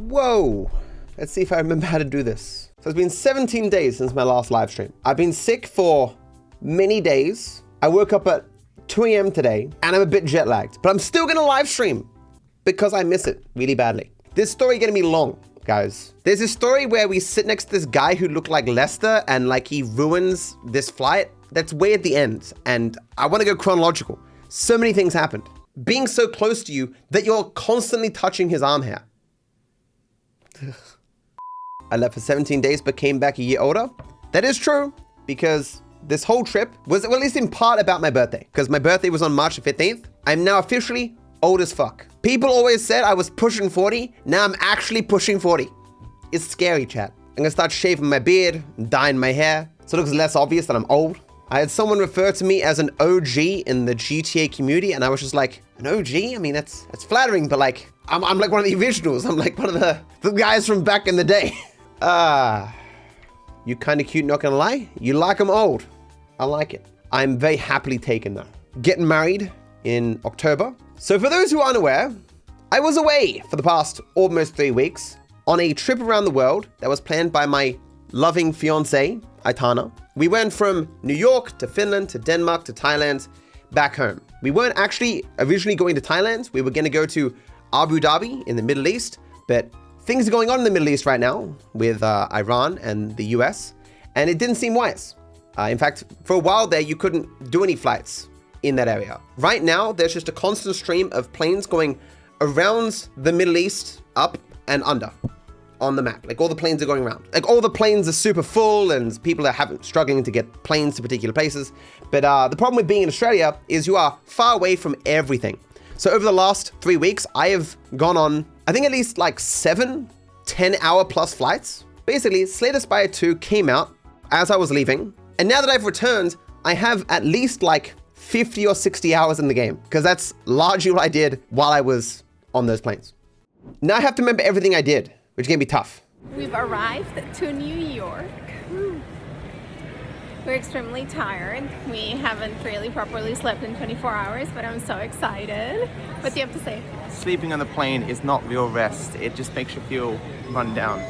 Whoa. Let's see if I remember how to do this. So it's been 17 days since my last live stream. I've been sick for many days. I woke up at 2 a.m. today and I'm a bit jet lagged, but I'm still gonna live stream because I miss it really badly. This story gonna be long, guys. There's a story where we sit next to this guy who looked like Lester and like he ruins this flight. That's way at the end. And I wanna go chronological. So many things happened. Being so close to you that you're constantly touching his arm hair. I left for 17 days, but came back a year older. That is true, because this whole trip was, well, at least in part about my birthday, because my birthday was on March 15th. I'm now officially old as fuck. People always said I was pushing 40. Now I'm actually pushing 40. It's scary, chat. I'm gonna start shaving my beard and dyeing my hair, so it looks less obvious that I'm old. I had someone refer to me as an OG in the GTA community, and I was just like, an OG? I mean, that's flattering, but like, I'm like one of the originals. I'm like one of the guys from back in the day. You kind of cute, not gonna lie. You like them old. I like it. I'm very happily taken though. Getting married in October. So for those who aren't aware, I was away for the past almost 3 weeks on a trip around the world that was planned by my loving fiance, Aitana. We went from New York to Finland to Denmark to Thailand, back home. We weren't actually originally going to Thailand. We were gonna go to Abu Dhabi in the Middle East, but things are going on in the Middle East right now with Iran and the US, and it didn't seem wise. In fact, for a while there, you couldn't do any flights in that area. Right now, there's just a constant stream of planes going around the Middle East, up and under on the map. Like all the planes are going around. Like all the planes are super full and people are struggling to get planes to particular places. But the problem with being in Australia is you are far away from everything. So over the last 3 weeks, I have gone on, I think at least like 7 10-hour plus flights. Basically, Slay the Spire 2 came out as I was leaving. And now that I've returned, I have at least like 50 or 60 hours in the game, because that's largely what I did while I was on those planes. Now I have to remember everything I did, which can be tough. We've arrived to New York. We're extremely tired. We haven't really properly slept in 24 hours, but I'm so excited. What do you have to say? Sleeping on the plane is not real rest. It just makes you feel run down.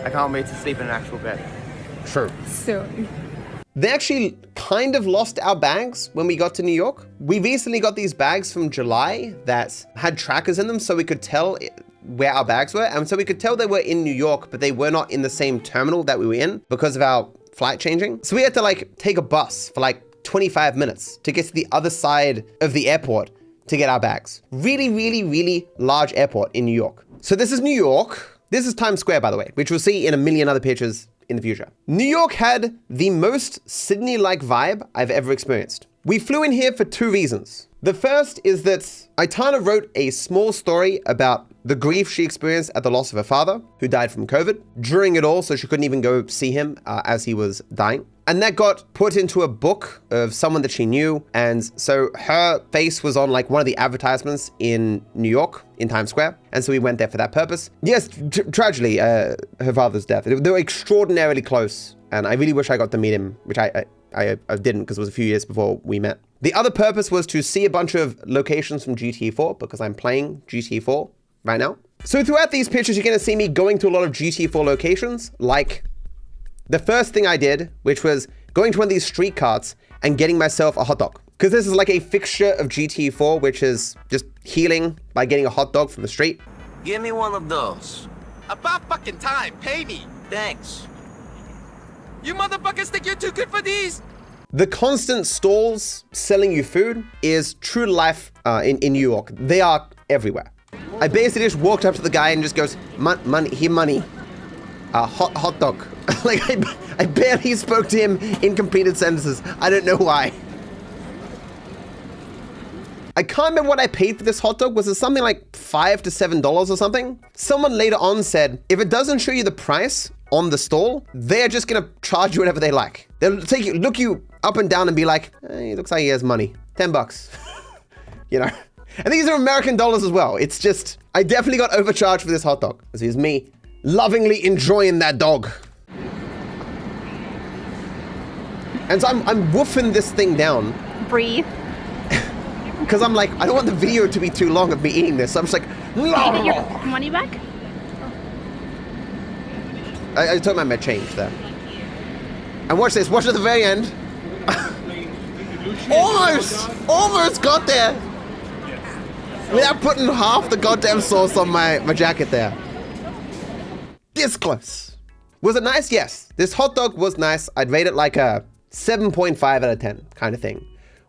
I can't wait to sleep in an actual bed. True. Soon. They actually kind of lost our bags when we got to New York. We recently got these bags from July that had trackers in them so we could tell where our bags were. And so we could tell they were in New York, but they were not in the same terminal that we were in because of our flight changing. So we had to like take a bus for like 25 minutes to get to the other side of the airport to get our bags. Really, really, really large airport in New York. So this is New York. This is Times Square, by the way, which we'll see in a million other pictures in the future. New York had the most Sydney-like vibe I've ever experienced. We flew in here for 2 reasons. The first is that Aitana wrote a small story about the grief she experienced at the loss of her father, who died from COVID during it all, so she couldn't even go see him as he was dying. And that got put into a book of someone that she knew. And so her face was on like one of the advertisements in New York, in Times Square. And so we went there for that purpose. Yes, tragically, her father's death. They were extraordinarily close. And I really wish I got to meet him, which I didn't because it was a few years before we met. The other purpose was to see a bunch of locations from GTA 4 because I'm playing GTA 4 right now. So throughout these pictures, you're going to see me going to a lot of GTA 4 locations, like the first thing I did, which was going to one of these street carts and getting myself a hot dog. Because this is like a fixture of GTA 4, which is just healing by getting a hot dog from the street. Give me one of those. About fucking time, pay me. Thanks. You motherfuckers think you're too good for these? The constant stalls selling you food is true to life in New York. They are everywhere. I basically just walked up to the guy and just goes, money, here money, hot dog. Like I barely spoke to him in completed sentences. I don't know why. I can't remember what I paid for this hot dog. Was it something like $5 to $7 or something? Someone later on said, if it doesn't show you the price on the stall, they're just gonna charge you whatever they like. They'll take you, look you up and down and be like, he looks like he has money, $10. You know? And these are American dollars as well. It's just, I definitely got overcharged for this hot dog. This is me lovingly enjoying that dog. And so I'm woofing this thing down. Breathe. Because I'm like, I don't want the video to be too long of me eating this. So I'm just like, Can you get your money back? I told him I might change there. And watch this. Watch at the very end. Almost got there. Without putting half the goddamn sauce on my jacket there. This close. Was it nice? Yes. This hot dog was nice. I'd rate it like a 7.5 out of 10 kind of thing.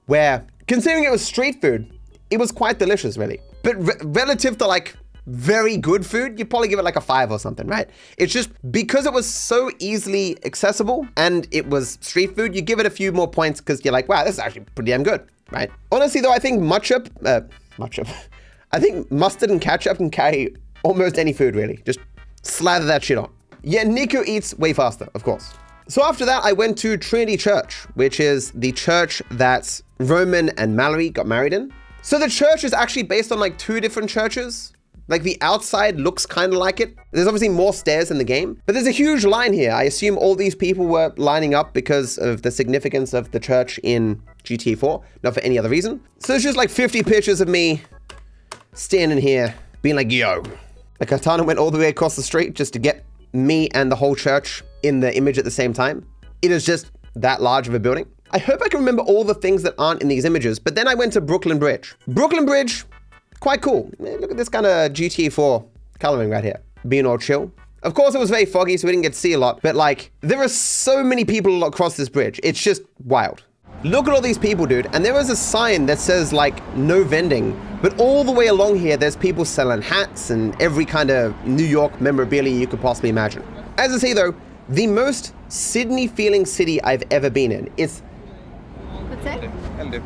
Where, considering it was street food, it was quite delicious, really. But relative to like very good food, you'd probably give it like a 5 or something, right? It's just because it was so easily accessible and it was street food, you give it a few more points because you're like, wow, this is actually pretty damn good, right? Honestly, though, I think I think mustard and ketchup can carry almost any food, really. Just slather that shit on. Yeah, Nico eats way faster, of course. So after that, I went to Trinity Church, which is the church that Roman and Mallory got married in. So the church is actually based on like 2 different churches. Like the outside looks kind of like it. There's obviously more stairs in the game, but there's a huge line here. I assume all these people were lining up because of the significance of the church in GTA 4, not for any other reason. So it's just like 50 pictures of me standing here being like, yo. Like Aitana went all the way across the street just to get me and the whole church in the image at the same time. It is just that large of a building. I hope I can remember all the things that aren't in these images, but then I went to Brooklyn Bridge. Brooklyn Bridge, quite cool. Man, look at this kind of GTA 4 coloring right here. Being all chill. Of course, it was very foggy, so we didn't get to see a lot, but like, there are so many people across this bridge. It's just wild. Look at all these people, dude. And there was a sign that says like, no vending, but all the way along here, there's people selling hats and every kind of New York memorabilia you could possibly imagine. As I say though, the most Sydney feeling city I've ever been in. It's... What's that?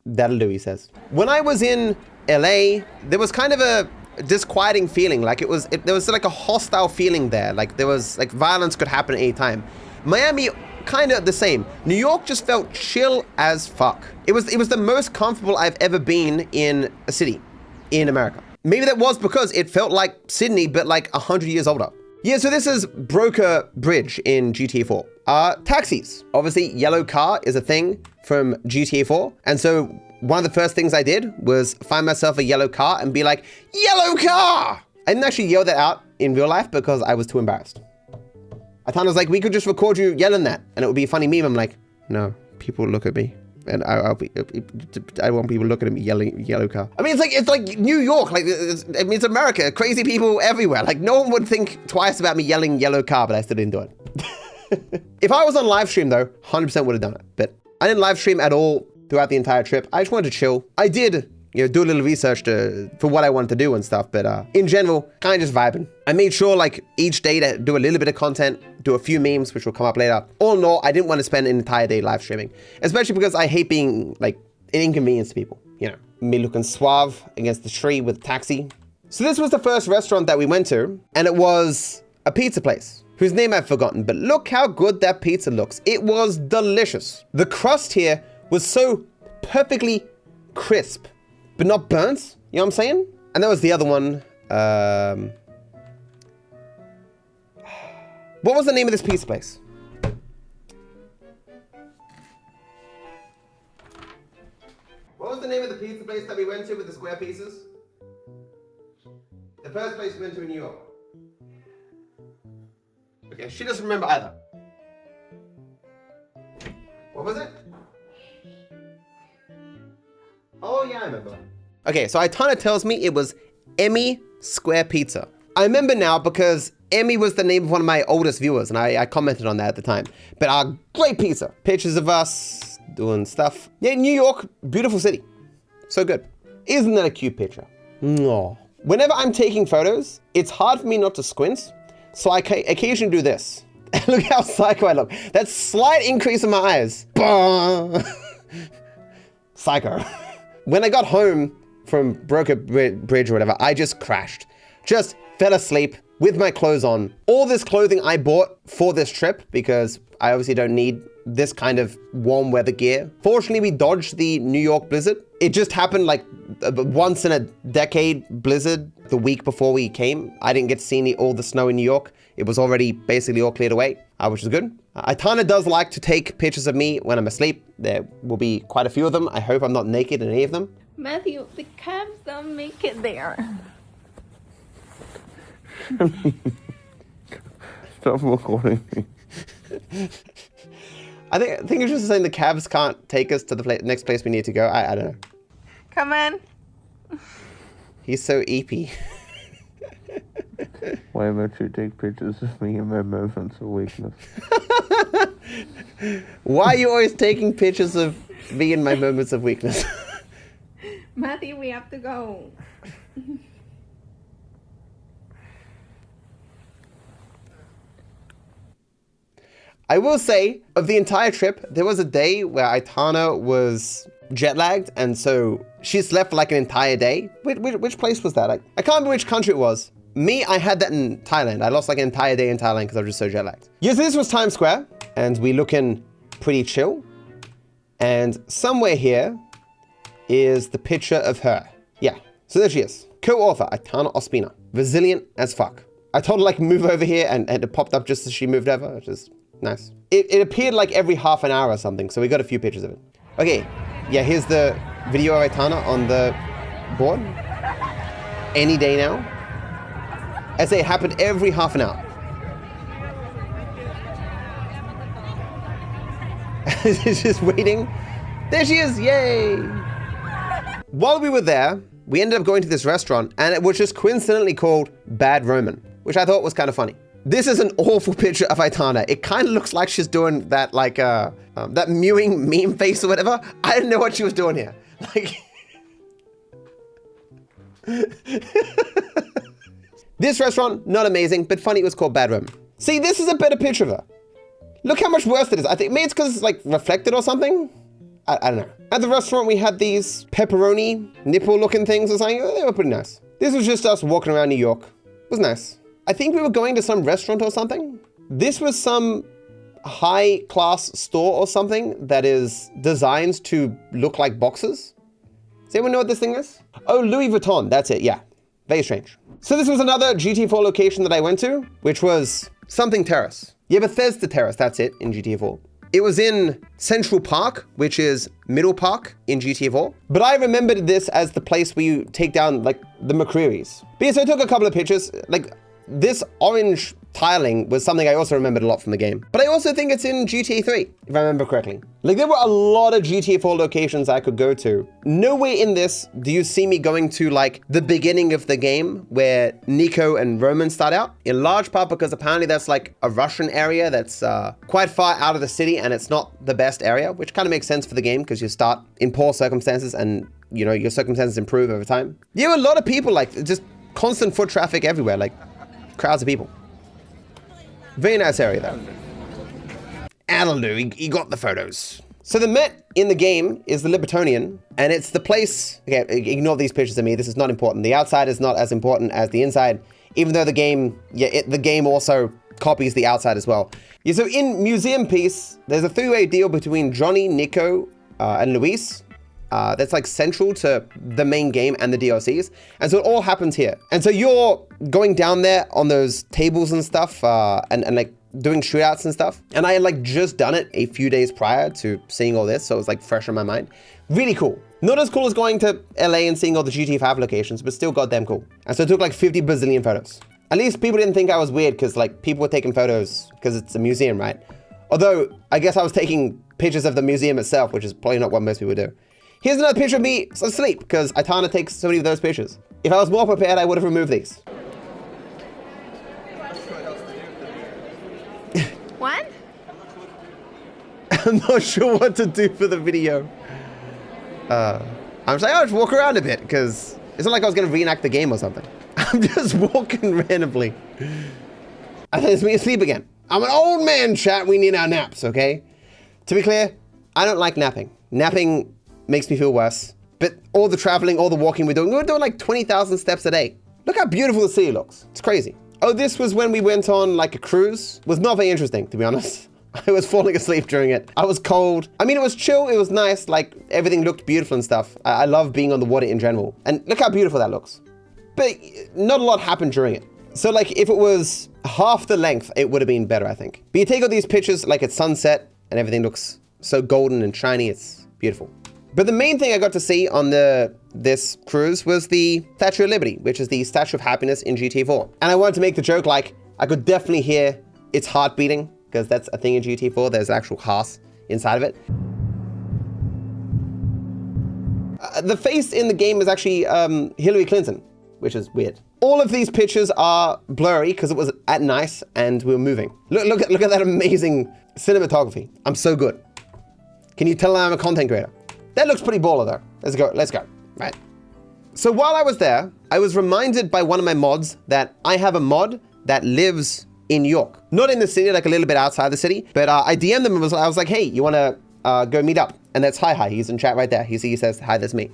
That'll do, he says. When I was in LA, there was kind of a disquieting feeling. Like there was like a hostile feeling there. Like there was like violence could happen at any time. Miami, kind of the same. New York just felt chill as fuck. It was the most comfortable I've ever been in a city in America. Maybe that was because it felt like Sydney, but like 100 years older. Yeah, so this is Broker Bridge in GTA 4. Taxis. Obviously, yellow car is a thing from GTA 4. And so one of the first things I did was find myself a yellow car and be like, yellow car! I didn't actually yell that out in real life because I was too embarrassed. Aitana was like, we could just record you yelling that and it would be a funny meme. I'm like, no, people look at me. And I want people looking at me yelling yellow car. I mean, it's like New York. Like, it's America. Crazy people everywhere. Like, no one would think twice about me yelling yellow car, but I still didn't do it. If I was on live stream though, 100% would have done it. But I didn't live stream at all throughout the entire trip. I just wanted to chill. I did, do a little research for what I wanted to do and stuff. But in general, kind of just vibing. I made sure like each day to do a little bit of content, do a few memes, which will come up later. All in all, I didn't want to spend an entire day live streaming, especially because I hate being like an inconvenience to people. Me looking suave against the tree with a taxi. So this was the first restaurant that we went to, and it was a pizza place whose name I've forgotten, but look how good that pizza looks. It was delicious. The crust here was so perfectly crisp, but not burnt. You know what I'm saying? And that was the other one. What was the name of this pizza place? What was the name of the pizza place that we went to with the square pieces? The first place we went to in New York. Okay, she doesn't remember either. What was it? Oh yeah, I remember. Okay, so Aitana tells me it was Emmy Square Pizza. I remember now because Emmy was the name of one of my oldest viewers, and I commented on that at the time. But great pizza. Pictures of us doing stuff. Yeah, New York, beautiful city. So good. Isn't that a cute picture? No. Whenever I'm taking photos, it's hard for me not to squint, so I occasionally do this. Look how psycho I look. That slight increase in my eyes. Psycho. When I got home from Broker Bridge or whatever, I just crashed. Just fell asleep with my clothes on. All this clothing I bought for this trip because I obviously don't need this kind of warm weather gear. Fortunately, we dodged the New York blizzard. It just happened like once in a decade blizzard the week before we came. I didn't get to see all the snow in New York. It was already basically all cleared away, which is good. Aitana does like to take pictures of me when I'm asleep. There will be quite a few of them. I hope I'm not naked in any of them. Matthew, the calves don't make it there. Stop recording me. I think it's just saying the cabs can't take us to the next place we need to go. I don't know. Come on. He's so eepy. Why don't you take pictures of me in my moments of weakness? Why are you always taking pictures of me in my moments of weakness? Matthew, we have to go. I will say, of the entire trip, there was a day where Aitana was jet lagged, and so she slept for like an entire day. Which place was that? I can't remember which country it was. Me, I had that in Thailand. I lost like an entire day in Thailand because I was just so jet lagged. Yes, this was Times Square, and we looking pretty chill. And somewhere here is the picture of her. Yeah, so there she is. Co-author, Aitana Ospina. Resilient as fuck. I told her like move over here, and it popped up just as she moved over, which is nice. It appeared like every half an hour or something, so we got a few pictures of it. Okay, yeah, here's the video of Aitana on the board. Any day now. I say it happened every half an hour. It's just waiting. There she is, yay! While we were there, we ended up going to this restaurant, and it was just coincidentally called Bad Roman, which I thought was kind of funny. This is an awful picture of Aitana. It kind of looks like she's doing that, like, that mewing meme face or whatever. I didn't know what she was doing here. Like, this restaurant, not amazing, but funny. It was called Bad Roman. See, this is a better picture of her. Look how much worse it is. I think maybe it's because it's like reflected or something. I don't know. At the restaurant, we had these pepperoni nipple looking things or something. They were pretty nice. This was just us walking around New York. It was nice. I think we were going to some restaurant or something. This was some high class store or something that is designed to look like boxes. Does anyone know what this thing is? Oh, Louis Vuitton. That's it. Yeah. Very strange. So this was another GTA 4 location that I went to, which was something Terrace. Yeah, Bethesda Terrace. That's it in GTA 4. It was in Central Park, which is Middle Park in GTA 4. But I remembered this as the place where you take down like the McCreary's. But yeah, so I took a couple of pictures. Like this orange tiling was something I also remembered a lot from the game. But I also think it's in GTA 3, if I remember correctly. Like there were a lot of GTA 4 locations I could go to. Nowhere in this do you see me going to like the beginning of the game where Nico and Roman start out. In large part because apparently that's like a Russian area that's quite far out of the city and it's not the best area, which kind of makes sense for the game because you start in poor circumstances and you know, your circumstances improve over time. There were a lot of people, like just constant foot traffic everywhere, like crowds of people. Very nice area though. Adelou, he got the photos. So the Met in the game is the Libertonian, and it's the place, okay, ignore these pictures of me, this is not important. The outside is not as important as the inside, even though the game, the game also copies the outside as well. Yeah, so in Museum Piece, there's a three-way deal between Johnny, Nico, and Luis. That's like central to the main game and the DLCs. And so it all happens here. And so you're going down there on those tables and stuff, and like doing shootouts and stuff. And I had like just done it a few days prior to seeing all this. So it was like fresh in my mind. Really cool. Not as cool as going to LA and seeing all the GTA 5 locations, but still goddamn cool. And so I took like 50 bazillion photos. At least people didn't think I was weird because like people were taking photos because it's a museum, right? Although I guess I was taking pictures of the museum itself, which is probably not what most people do. Here's another picture of me asleep because Aitana takes so many of those pictures. If I was more prepared, I would have removed these. What? I'm not sure what to do for the video. I'm just like, I'll just walk around a bit because it's not like I was going to reenact the game or something. I'm just walking randomly. I think it's me asleep again. I'm an old man, chat. We need our naps, okay? To be clear, I don't like napping. Napping makes me feel worse. But all the traveling, all the walking we're doing like 20,000 steps a day. Look how beautiful the city looks. It's crazy. Oh, this was when we went on like a cruise. It was not very interesting, to be honest. I was falling asleep during it. I was cold. I mean, it was chill. It was nice. Like everything looked beautiful and stuff. I love being on the water in general. And look how beautiful that looks. But not a lot happened during it. So like if it was half the length, it would have been better, I think. But you take all these pictures like at sunset and everything looks so golden and shiny. It's beautiful. But the main thing I got to see on this cruise was the Statue of Liberty, which is the Statue of Happiness in GTA 4. And I wanted to make the joke like, I could definitely hear its heart beating, because that's a thing in GT4. There's actual heart inside of it. The face in the game is actually Hillary Clinton, which is weird. All of these pictures are blurry because it was at night and we were moving. Look at that amazing cinematography. I'm so good. Can you tell I'm a content creator? That looks pretty baller though. Let's go, right? So while I was there, I was reminded by one of my mods that I have a mod that lives in New York. Not in the city, like a little bit outside the city, but I DM'd them and I was like, hey, you wanna go meet up? And that's hi. He's in chat right there. He says, hi, that's me.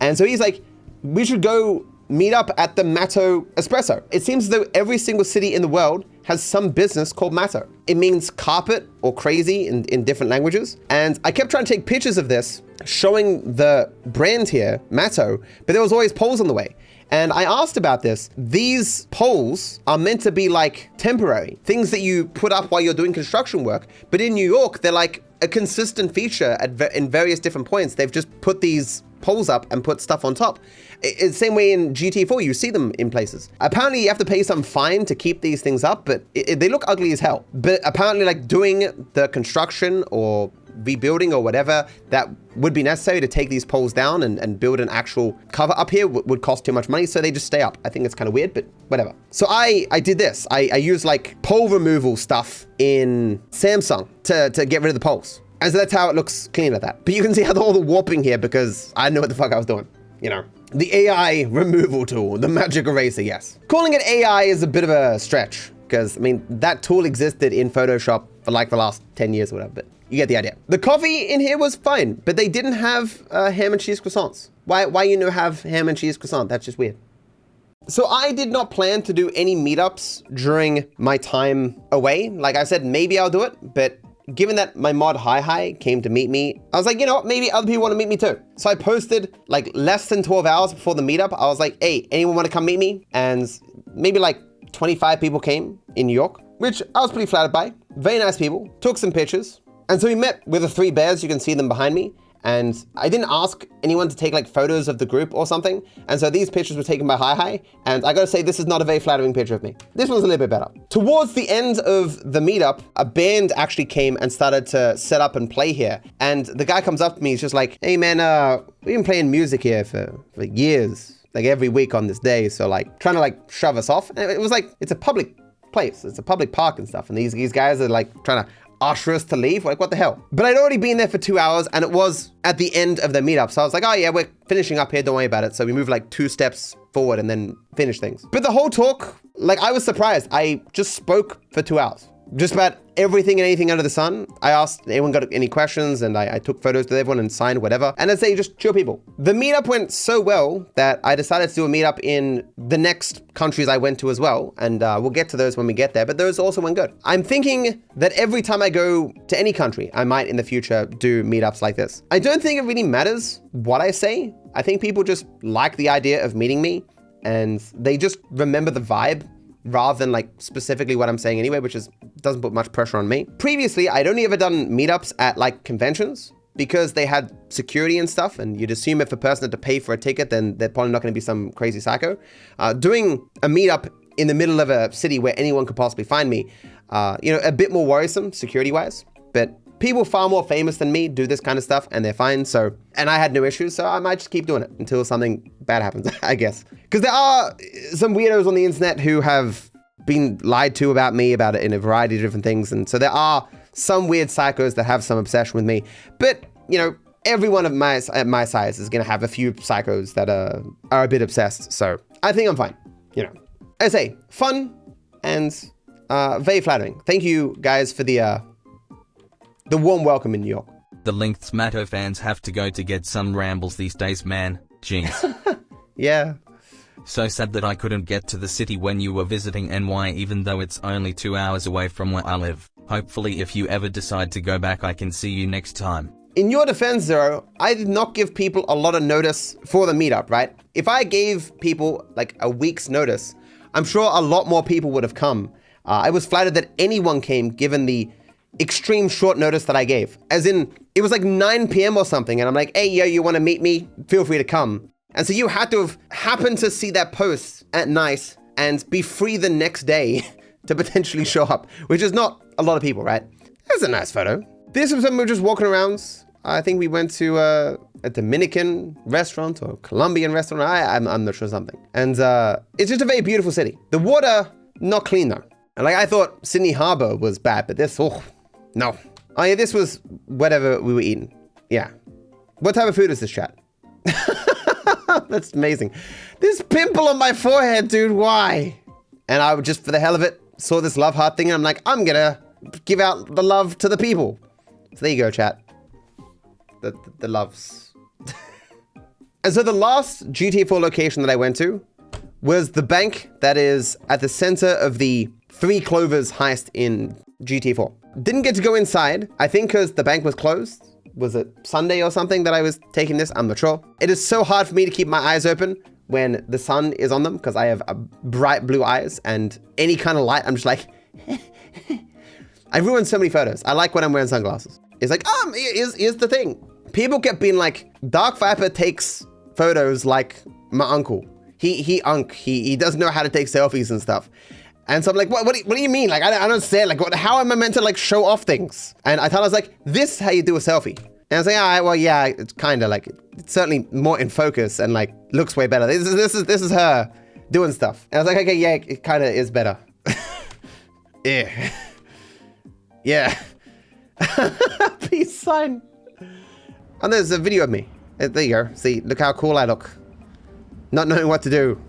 And so he's like, we should go meet up at the Matto Espresso. It seems as though every single city in the world has some business called Matto. It means carpet or crazy in different languages. And I kept trying to take pictures of this, showing the brand here, Matto, but there was always poles on the way. And I asked about this. These poles are meant to be like temporary, things that you put up while you're doing construction work. But in New York, they're like a consistent feature in various different points. They've just put these poles up and put stuff on top. It's the same way in GT4, you see them in places. Apparently you have to pay some fine to keep these things up, but they look ugly as hell. But apparently like doing the construction or rebuilding or whatever that would be necessary to take these poles down and build an actual cover up here would cost too much money, so they just stay up. I think it's kind of weird, but whatever. So I did this. I used like pole removal stuff in Samsung to get rid of the poles. And so that's how it looks clean at that. But you can see how all the warping here because I didn't know what the fuck I was doing, you know. The AI removal tool, the magic eraser, yes. Calling it AI is a bit of a stretch because, I mean, that tool existed in Photoshop for like the last 10 years or whatever, but you get the idea. The coffee in here was fine, but they didn't have ham and cheese croissants. Why you have ham and cheese croissant? That's just weird. So I did not plan to do any meetups during my time away. Like I said, maybe I'll do it, but given that my mod Hi came to meet me, I was like, you know what, maybe other people want to meet me too. So I posted like less than 12 hours before the meetup. I was like, hey, anyone want to come meet me? And maybe like 25 people came in New York, which I was pretty flattered by. Very nice people, took some pictures. And so we met with the 3 bears, you can see them behind me. And I didn't ask anyone to take like photos of the group or something. And so these pictures were taken by Hi. And I gotta say, this is not a very flattering picture of me. This one's a little bit better. Towards the end of the meetup, a band actually came and started to set up and play here. And the guy comes up to me, he's just like, hey man, we've been playing music here for years, like every week on this day. So like trying to like shove us off. And it was like, it's a public place. It's a public park and stuff. And these guys are like trying to usher us to leave. Like, what the hell? But I'd already been there for 2 hours and it was at the end of the meetup. So I was like, oh yeah, we're finishing up here. Don't worry about it. So we moved like 2 steps forward and then finished things. But the whole talk, like I was surprised. I just spoke for 2 hours. Just about everything and anything under the sun. I asked anyone got any questions and I took photos with everyone and signed whatever. And I'd say just chill people. The meetup went so well that I decided to do a meetup in the next countries I went to as well. And we'll get to those when we get there, but those also went good. I'm thinking that every time I go to any country, I might in the future do meetups like this. I don't think it really matters what I say. I think people just like the idea of meeting me and they just remember the vibe rather than like specifically what I'm saying anyway, which doesn't put much pressure on me. Previously, I'd only ever done meetups at like conventions because they had security and stuff. And you'd assume if a person had to pay for a ticket, then they're probably not going to be some crazy psycho. Doing a meetup in the middle of a city where anyone could possibly find me, you know, a bit more worrisome security wise, but people far more famous than me do this kind of stuff and they're fine. So, and I had no issues. So I might just keep doing it until something bad happens, I guess. Because there are some weirdos on the internet who have been lied to about me about it in a variety of different things. And so there are some weird psychos that have some obsession with me, but you know, everyone of my size is going to have a few psychos that are a bit obsessed. So I think I'm fine. You know, I say fun and very flattering. Thank you guys for the warm welcome in New York. The lengths Matto fans have to go to get some rambles these days, man. Jeez. Yeah. So sad that I couldn't get to the city when you were visiting NY even though it's only 2 hours away from where I live. Hopefully if you ever decide to go back I can see you next time. In your defense, Zero, I did not give people a lot of notice for the meetup, right? If I gave people like a week's notice, I'm sure a lot more people would have come. I was flattered that anyone came given the extreme short notice that I gave. As in, it was like 9 p.m. or something and I'm like, hey, yo, you want to meet me? Feel free to come. And so you had to have happened to see that post at night and be free the next day to potentially show up, which is not a lot of people, right? That's a nice photo. This was when we were just walking around. I think we went to a Dominican restaurant or Colombian restaurant. I'm not sure something. And it's just a very beautiful city. The water, not clean though. And like I thought Sydney Harbor was bad, but this, oh, no. Oh yeah, this was whatever we were eating. Yeah. What type of food is this, chat? That's amazing. This pimple on my forehead, dude, why? And I would just, for the hell of it, saw this love heart thing and I'm like, I'm gonna give out the love to the people. So there you go, chat. The loves. And so the last GTA 4 location that I went to was the bank that is at the center of the Three Clovers heist in GTA 4. Didn't get to go inside, I think because the bank was closed. Was it Sunday or something that I was taking this? I'm not sure. It is so hard for me to keep my eyes open when the sun is on them because I have bright blue eyes and any kind of light, I'm just like, I ruined so many photos. I like when I'm wearing sunglasses. It's like, here's the thing. People kept being like, Dark Viper takes photos like my uncle. He doesn't know how to take selfies and stuff. And so I'm like, what do you mean? Like, I don't understand. Like, how am I meant to like show off things? And Aitana's like, this is how you do a selfie. And I was like, all right, well, yeah, it's kind of like, it's certainly more in focus and like looks way better. This is her doing stuff. And I was like, okay, yeah, it kind of is better. Yeah. Yeah. Peace sign. And there's a video of me. There you go. See, look how cool I look. Not knowing what to do.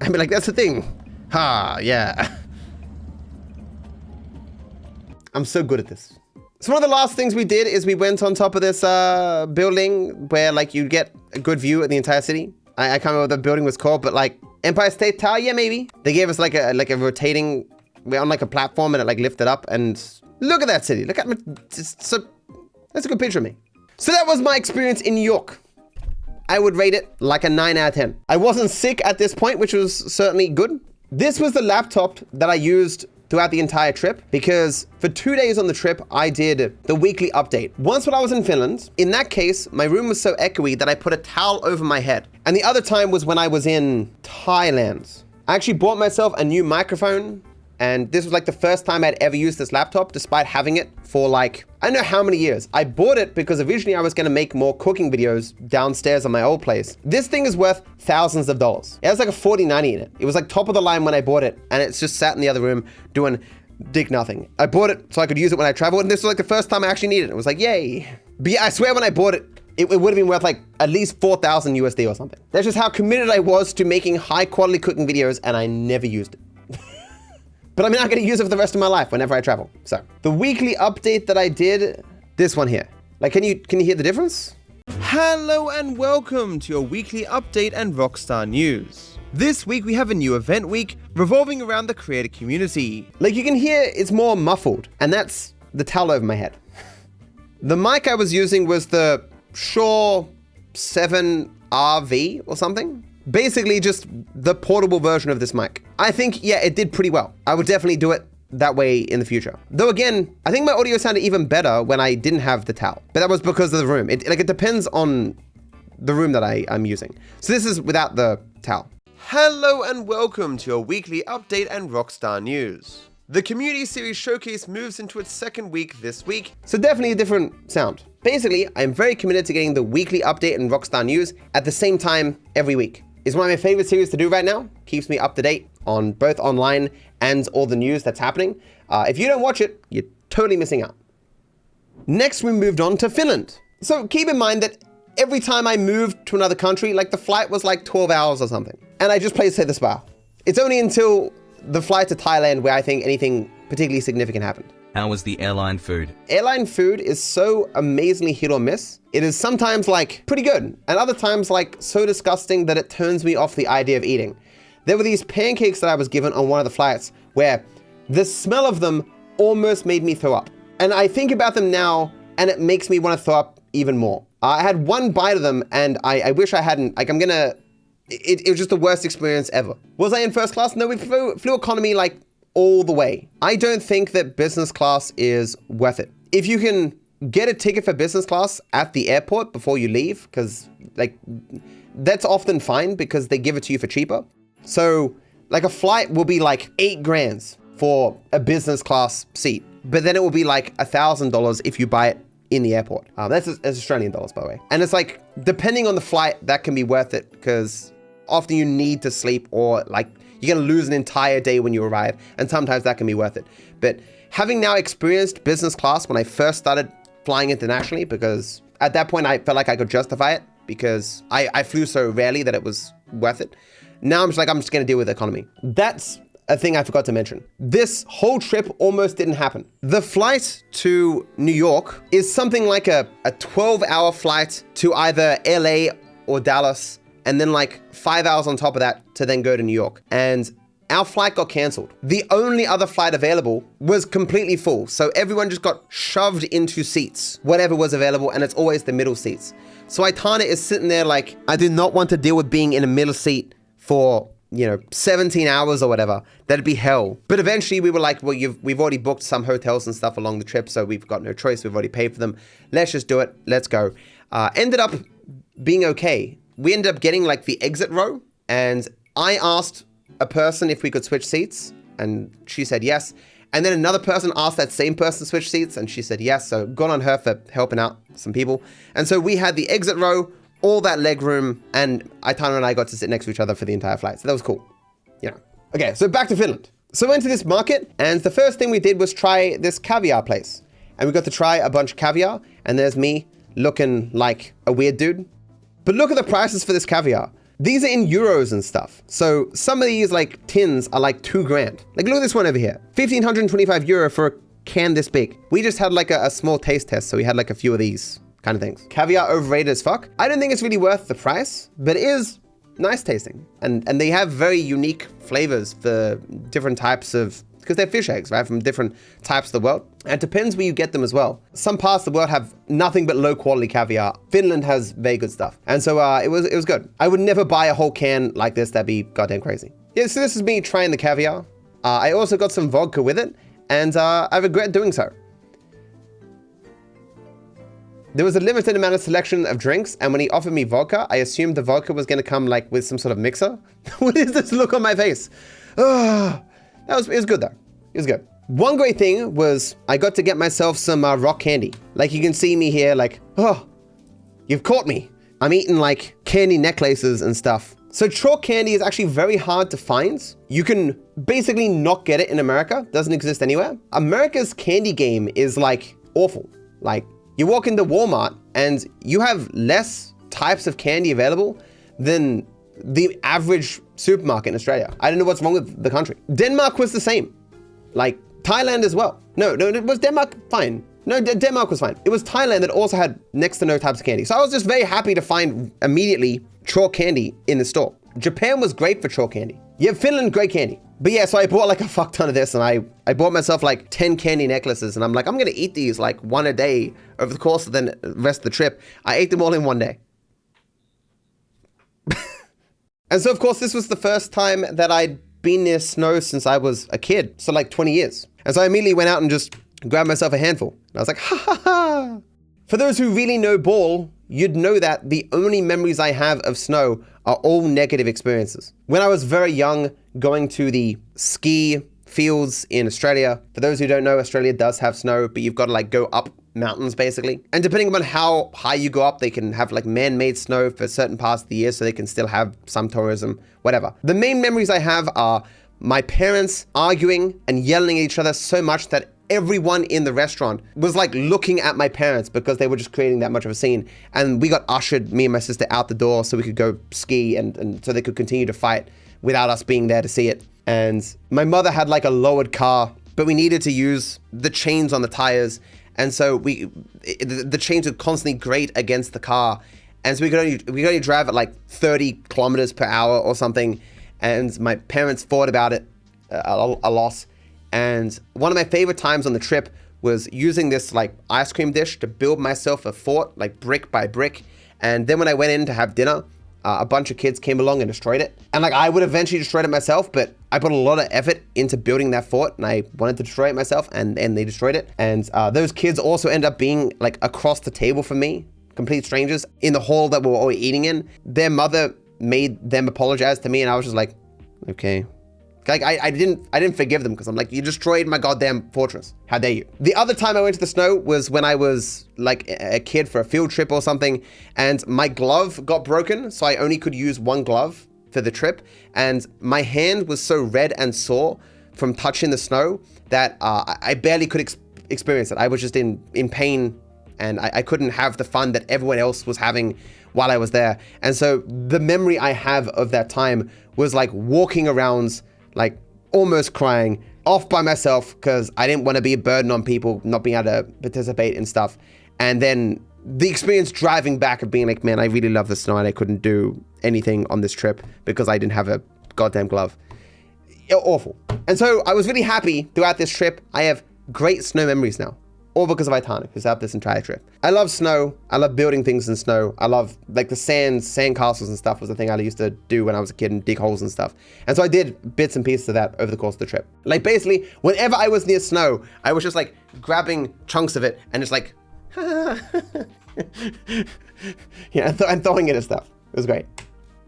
I'd be like, that's the thing. Ha, yeah. I'm so good at this. So one of the last things we did is we went on top of this building where like you get a good view of the entire city. I can't remember what the building was called, but like Empire State Tower, yeah, maybe. They gave us like a rotating, we're on like a platform and it like lifted up and look at that city. Look at me. That's a good picture of me. So that was my experience in New York. I would rate it like a 9 out of 10. I wasn't sick at this point, which was certainly good. This was the laptop that I used throughout the entire trip because for 2 days on the trip, I did the weekly update. Once when I was in Finland, in that case, my room was so echoey that I put a towel over my head. And the other time was when I was in Thailand. I actually bought myself a new microphone. And this was like the first time I'd ever used this laptop, despite having it for like, I don't know how many years. I bought it because originally I was gonna make more cooking videos downstairs on my old place. This thing is worth thousands of dollars. It has like a 4090 in it. It was like top of the line when I bought it, and it's just sat in the other room doing dick nothing. I bought it so I could use it when I traveled, and this was like the first time I actually needed it. It was like, yay. But yeah, I swear when I bought it, it would have been worth like at least 4,000 USD or something. That's just how committed I was to making high quality cooking videos, and I never used it. But I'm not going to use it for the rest of my life whenever I travel. So the weekly update that I did, this one here. Like, can you hear the difference? Hello and welcome to your weekly update and Rockstar news. This week we have a new event week revolving around the creator community. Like you can hear, it's more muffled, and that's the towel over my head. The mic I was using was the Shure 7RV or something. Basically just the portable version of this mic. I think, yeah, it did pretty well. I would definitely do it that way in the future. Though again, I think my audio sounded even better when I didn't have the towel, but that was because of the room. It depends on the room that I'm using. So this is without the towel. Hello and welcome to your weekly update and Rockstar news. The Community Series Showcase moves into its second week this week, so definitely a different sound. Basically, I'm very committed to getting the weekly update and Rockstar news at the same time every week. It's one of my favorite series to do right now. Keeps me up to date on both online and all the news that's happening. If you don't watch it, you're totally missing out. Next, we moved on to Finland. So keep in mind that every time I moved to another country, like the flight was like 12 hours or something. And I just played Slay the Spire. It's only until the flight to Thailand where I think anything particularly significant happened. How was the airline food? Airline food is so amazingly hit or miss. It is sometimes like pretty good, and other times like so disgusting that it turns me off the idea of eating. There were these pancakes that I was given on one of the flights where the smell of them almost made me throw up. And I think about them now and it makes me want to throw up even more. I had one bite of them and I wish I hadn't, like it was just the worst experience ever. Was I in first class? No, we flew economy like all the way. I don't think that business class is worth it. If you can get a ticket for business class at the airport before you leave, because like that's often fine because they give it to you for cheaper. So like a flight will be like $8 grand. for a business class seat. But then it will be like $1,000 if you buy it in the airport. That's Australian dollars, by the way. And it's like, depending on the flight, that can be worth it because often you need to sleep or like you're gonna lose an entire day when you arrive. And sometimes that can be worth it. But having now experienced business class when I first started flying internationally, because at that point I felt like I could justify it because I flew so rarely that it was worth it. Now I'm just gonna deal with economy. That's a thing I forgot to mention. This whole trip almost didn't happen. The flight to New York is something like a 12-hour flight to either LA or Dallas, and then like 5 hours on top of that to then go to New York. And our flight got canceled. The only other flight available was completely full. So everyone just got shoved into seats, whatever was available, and it's always the middle seats. So Aitana is sitting there like, I do not want to deal with being in a middle seat for 17 hours or whatever. That'd be hell. But eventually we were like, well, we've already booked some hotels and stuff along the trip, so we've got no choice. We've already paid for them. Let's just do it. Let's go. Ended up being okay. We ended up getting like the exit row, and I asked a person if we could switch seats, and she said yes. And then another person asked that same person to switch seats, and she said yes. So good on her for helping out some people. And so we had the exit row, all that leg room, and Aitana and I got to sit next to each other for the entire flight. So that was cool. Okay, so back to Finland. So we went to this market, and the first thing we did was try this caviar place. And we got to try a bunch of caviar, and there's me looking like a weird dude. But look at the prices for this caviar. These are in euros and stuff. So some of these like tins are like $2,000. Like look at this one over here. 1,525 euro for a can this big. We just had like a small taste test, so we had like a few of these kind of things. Caviar overrated as fuck. I don't think it's really worth the price, but it is nice tasting. And they have very unique flavors for different types of, because they're fish eggs, right? From different types of the world. And it depends where you get them as well. Some parts of the world have nothing but low quality caviar. Finland has very good stuff. And so it was good. I would never buy a whole can like this. That'd be goddamn crazy. Yeah, so this is me trying the caviar. I also got some vodka with it, and I regret doing so. There was a limited amount of selection of drinks, and when he offered me vodka, I assumed the vodka was gonna come like with some sort of mixer. What is this look on my face? It was good though. It was good. One great thing was I got to get myself some rock candy. Like you can see me here like, oh, you've caught me. I'm eating like candy necklaces and stuff. So chalk candy is actually very hard to find. You can basically not get it in America. Doesn't exist anywhere. America's candy game is like awful. Like you walk into Walmart and you have less types of candy available than the average supermarket in Australia. I don't know what's wrong with the country. Denmark was the same. Like Thailand as well. No, was Denmark fine? No, Denmark was fine. It was Thailand that also had next to no types of candy. So I was just very happy to find immediately chalk candy in the store. Japan was great for chalk candy. Yeah, Finland, great candy. But yeah, so I bought like a fuck ton of this, and I bought myself like 10 candy necklaces, and I'm like, I'm gonna eat these like one a day over the course of the rest of the trip. I ate them all in one day. And so of course, this was the first time that I'd been near snow since I was a kid. So like 20 years. And so I immediately went out and just grabbed myself a handful. And I was like, ha ha ha. For those who really know ball, you'd know that the only memories I have of snow are all negative experiences. When I was very young, going to the ski fields in Australia. For those who don't know, Australia does have snow, but you've got to like go up mountains basically. And depending upon how high you go up, they can have like man-made snow for certain parts of the year, so they can still have some tourism, whatever. The main memories I have are my parents arguing and yelling at each other so much that everyone in the restaurant was like looking at my parents because they were just creating that much of a scene. And we got ushered, me and my sister, out the door so we could go ski and so they could continue to fight without us being there to see it. And my mother had like a lowered car, but we needed to use the chains on the tires. And so the chains would constantly grate against the car. And so we could only drive at like 30 kilometers per hour or something. And my parents fought about it a lot. And one of my favorite times on the trip was using this like ice cream dish to build myself a fort, like brick by brick. And then when I went in to have dinner, a bunch of kids came along and destroyed it. And like I would eventually destroy it myself, but I put a lot of effort into building that fort and I wanted to destroy it myself, and they destroyed it. And those kids also end up being like across the table from me, complete strangers, in the hall that we were all eating in. Their mother made them apologize to me, and I was just like, okay, Like I didn't forgive them because I'm like, you destroyed my goddamn fortress. How dare you? The other time I went to the snow was when I was like a kid for a field trip or something, and my glove got broken, so I only could use one glove for the trip, and my hand was so red and sore from touching the snow that I barely could experience it. I was just in pain, and I couldn't have the fun that everyone else was having while I was there. And so the memory I have of that time was like walking around, like almost crying, off by myself because I didn't want to be a burden on people not being able to participate in stuff. And then the experience driving back of being like, man, I really love the snow and I couldn't do anything on this trip because I didn't have a goddamn glove. Awful. And so I was really happy throughout this trip. I have great snow memories now, all because of Aitana, who's out this entire trip. I love snow. I love building things in snow. I love like the sand castles and stuff was the thing I used to do when I was a kid and dig holes and stuff. And so I did bits and pieces of that over the course of the trip. Like basically, whenever I was near snow, I was just like grabbing chunks of it and just like, yeah, and throwing it at stuff. It was great.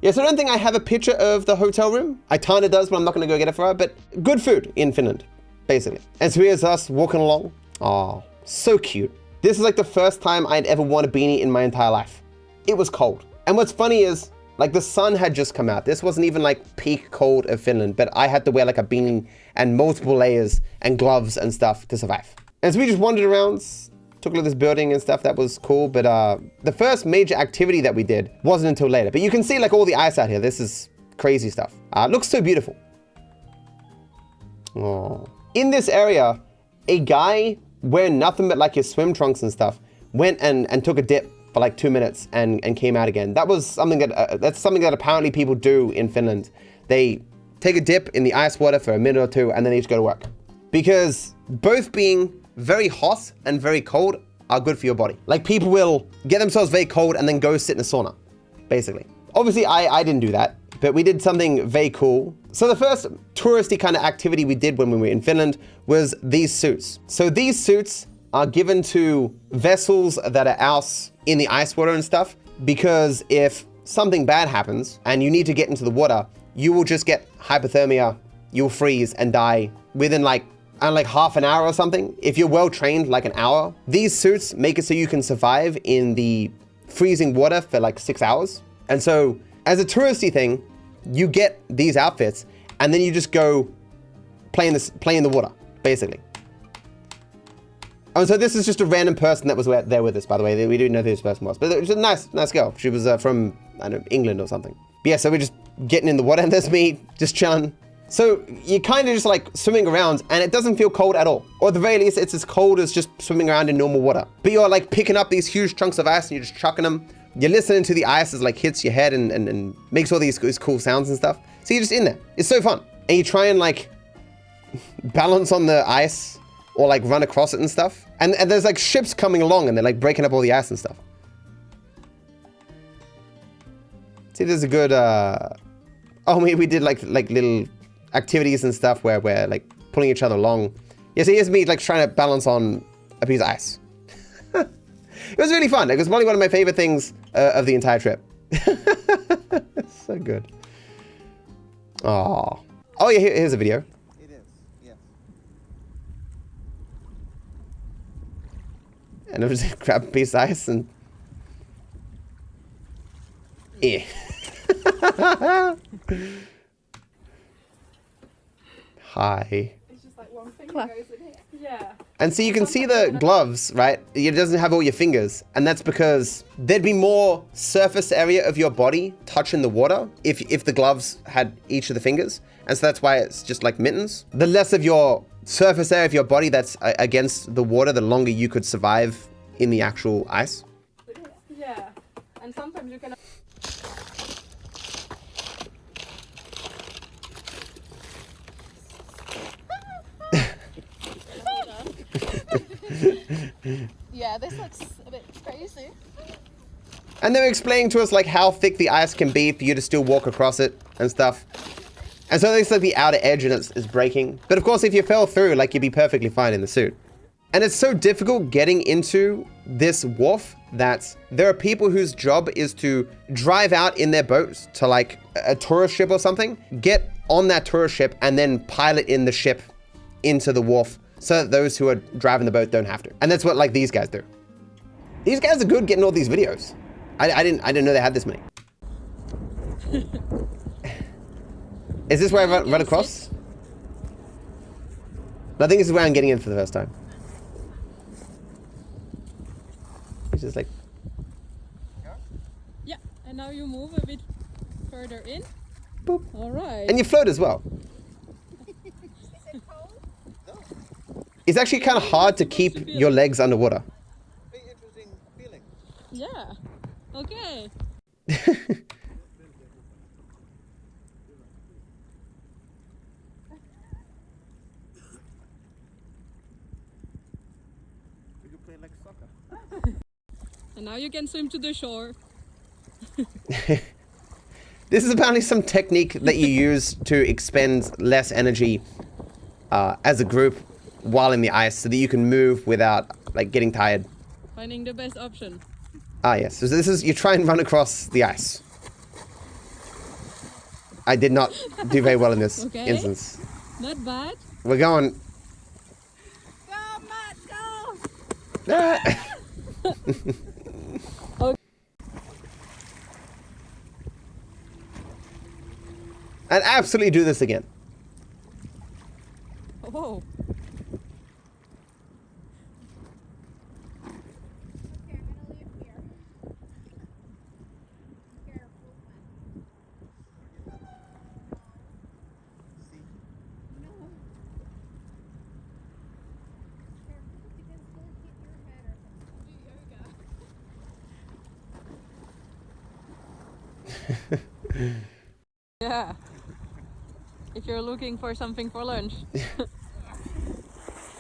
Yeah, so I don't think I have a picture of the hotel room. Aitana does, but I'm not gonna go get it for her, but good food in Finland, basically. And so here's us walking along. Oh, so cute. This is like the first time I'd ever worn a beanie in my entire life. It was cold. And what's funny is, like the sun had just come out. This wasn't even like peak cold of Finland, but I had to wear like a beanie and multiple layers and gloves and stuff to survive. And so we just wandered around, took a look at this building and stuff. That was cool. But the first major activity that we did wasn't until later. But you can see like all the ice out here. This is crazy stuff. Looks so beautiful. Oh. In this area, a guy wearing nothing but like his swim trunks and stuff went and took a dip for like 2 minutes and came out again. That was something that that's something that apparently people do in Finland. They take a dip in the ice water for a minute or two and then they just go to work. Because both being very hot and very cold are good for your body. Like people will get themselves very cold and then go sit in a sauna, basically. Obviously I didn't do that, but we did something very cool. So the first touristy kind of activity we did when we were in Finland was these suits. So these suits are given to vessels that are out in the ice water and stuff, because if something bad happens and you need to get into the water, you will just get hypothermia, you'll freeze and die within like half an hour or something. If you're well trained, like an hour. These suits make it so you can survive in the freezing water for like 6 hours. And so as a touristy thing, you get these outfits and then you just go play in the water, basically. And so this is just a random person that was there with us, by the way. We didn't know who this person was, but it was a nice girl. She was from, I don't know, England or something. But yeah, so we're just getting in the water and there's me just chilling. So you're kind of just like swimming around and it doesn't feel cold at all. Or at the very least, it's as cold as just swimming around in normal water. But you're like picking up these huge chunks of ice and you're just chucking them. You're listening to the ice as like hits your head and makes all these cool sounds and stuff. So you're just in there. It's so fun. And you try and like balance on the ice or like run across it and stuff. And there's like ships coming along and they're like breaking up all the ice and stuff. See, there's a good, oh, we did like little activities and stuff where we're like pulling each other along. Yeah, so here's me like trying to balance on a piece of ice. It was really fun. It was probably one of my favorite things of the entire trip. So good. Oh yeah, here's a video. It is, yeah. And I just grab a piece of ice and... yeah. Hi. It's just like one finger goes in here. Yeah. And so you can see the gloves, right? It doesn't have all your fingers. And that's because there'd be more surface area of your body touching the water if the gloves had each of the fingers. And so that's why it's just like mittens. The less of your surface area of your body that's against the water, the longer you could survive in the actual ice. Yeah. And sometimes you can... Yeah, this looks a bit crazy. And they were explaining to us like how thick the ice can be for you to still walk across it and stuff. And so it's like the outer edge and it's breaking. But of course, if you fell through, like you'd be perfectly fine in the suit. And it's so difficult getting into this wharf that there are people whose job is to drive out in their boats to like a tourist ship or something, get on that tourist ship and then pilot in the ship into the wharf so that those who are driving the boat don't have to. And that's what like these guys do. These guys are good getting all these videos. I didn't know they had this many. Is this where I run across? I think this is where I'm getting in for the first time. It's just like... Yeah, and now you move a bit further in. Boop. All right. And you float as well. It's actually kind of hard to keep your legs underwater. Very interesting feeling. Yeah. Okay. We could play like soccer. And now you can swim to the shore. This is apparently some technique that you use to expend less energy as a group while in the ice so that you can move without like getting tired. Finding the best option. Ah, yes. So this is, you try and run across the ice. I did not do very well in this Okay. instance. Not bad. We're going... Go, Matt, go! Ah. Okay. And absolutely do this again. Oh. Okay, I'm gonna leave here. Careful. No. Careful, because you'll hit your head or something. Here we go. Yeah. If you're looking for something for lunch.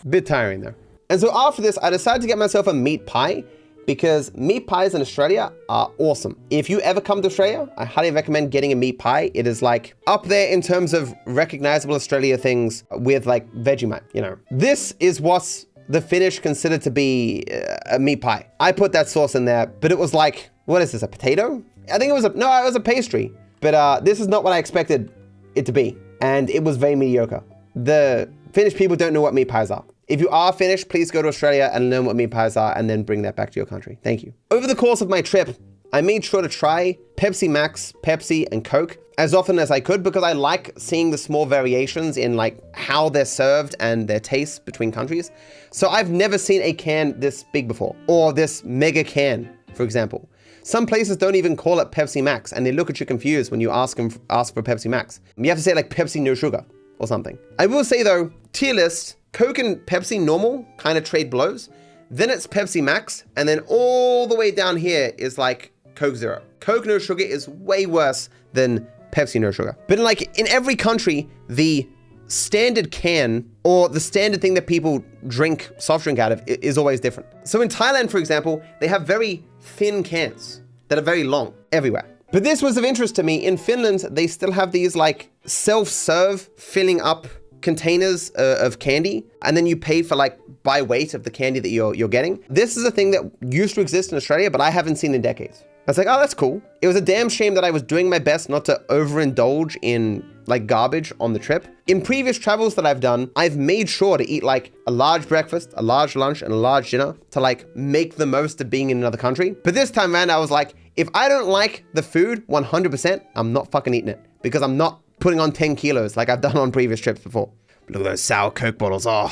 Bit tiring though. And so after this, I decided to get myself a meat pie because meat pies in Australia are awesome. If you ever come to Australia, I highly recommend getting a meat pie. It is like up there in terms of recognizable Australia things with like Vegemite, you know. This is what's the Finnish considered to be a meat pie. I put that sauce in there, but it was like, what is this, a potato? I think it was no, it was a pastry. But this is not what I expected it to be. And it was very mediocre. The Finnish people don't know what meat pies are. If you are Finnish, please go to Australia and learn what meat pies are and then bring that back to your country. Thank you. Over the course of my trip, I made sure to try Pepsi Max, Pepsi, and Coke as often as I could because I like seeing the small variations in like how they're served and their tastes between countries. So I've never seen a can this big before, or this mega can, for example. Some places don't even call it Pepsi Max and they look at you confused when you ask for Pepsi Max. You have to say like Pepsi no sugar or something. I will say though, tier list, Coke and Pepsi normal kind of trade blows. Then it's Pepsi Max and then all the way down here is like Coke Zero. Coke no sugar is way worse than Pepsi no sugar. But like in every country, the standard can or the standard thing that people drink soft drink out of is always different. So in Thailand, for example, they have very thin cans that are very long everywhere. But this was of interest to me. In Finland, they still have these like self-serve filling up containers of candy, and then you pay for like by weight of the candy that you're getting. This is a thing that used to exist in Australia, but I haven't seen in decades. I was like, oh, that's cool. It was a damn shame that I was doing my best not to overindulge in like garbage on the trip. In previous travels that I've done, I've made sure to eat like a large breakfast, a large lunch, and a large dinner to like make the most of being in another country. But this time around, I was like, if I don't like the food 100%, I'm not fucking eating it because I'm not putting on 10 kilos like I've done on previous trips before. Look at those sour Coke bottles. Oh,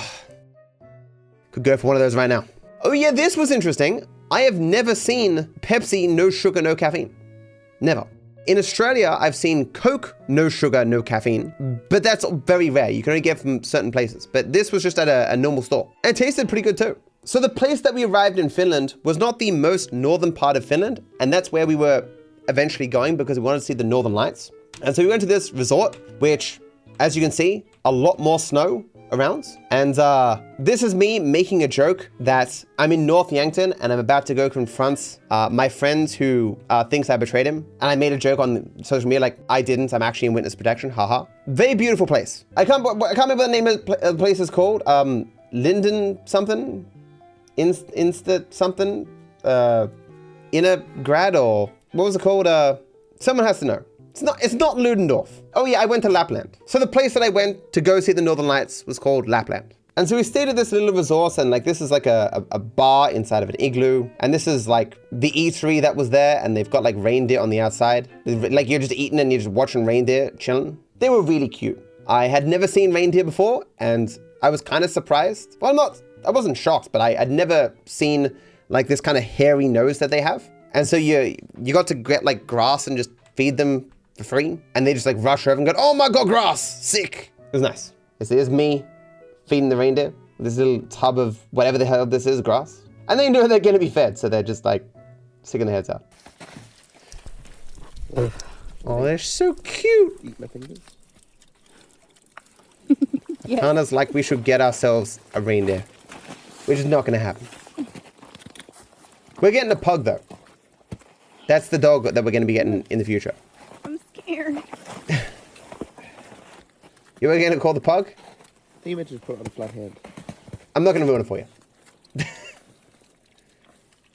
could go for one of those right now. Oh yeah, this was interesting. I have never seen Pepsi no sugar, no caffeine. Never. In Australia, I've seen Coke no sugar, no caffeine, but that's very rare. You can only get from certain places. But this was just at a normal store. And it tasted pretty good too. So the place that we arrived in Finland was not the most northern part of Finland, and that's where we were eventually going because we wanted to see the northern lights. And so we went to this resort, which, as you can see, a lot more snow around. And this is me making a joke that I'm in North Yankton and I'm about to go confront my friend who thinks I betrayed him. And I made a joke on social media like, I didn't, I'm actually in witness protection, haha. Very beautiful place. I can't remember what the name of the place is called. Linden something? Insta something? Inner grad or what was it called? Someone has to know. It's not Ludendorff. Oh yeah, I went to Lapland. So the place that I went to go see the Northern Lights was called Lapland. And so we stayed at this little resort, and like this is like a bar inside of an igloo. And this is like the eatery that was there, and they've got like reindeer on the outside. Like you're just eating and you're just watching reindeer chilling. They were really cute. I had never seen reindeer before, and I was kind of surprised. Well, I wasn't shocked, but I'd never seen like this kind of hairy nose that they have. And so you got to get like grass and just feed them for free. And they just like rush over and go, oh my God, grass, sick. It was nice. Here's me feeding the reindeer with this little tub of whatever the hell this is, grass. And they know they're gonna be fed, so they're just like sticking their heads out. Oh, they're so cute. Eat my fingers. Yes. Hannah's like we should get ourselves a reindeer, which is not gonna happen. We're getting a pug though. That's the dog that we're gonna be getting in the future. I'm scared. You were gonna call the pug? I think you meant to just put it on a flat hand. I'm not gonna ruin it for you.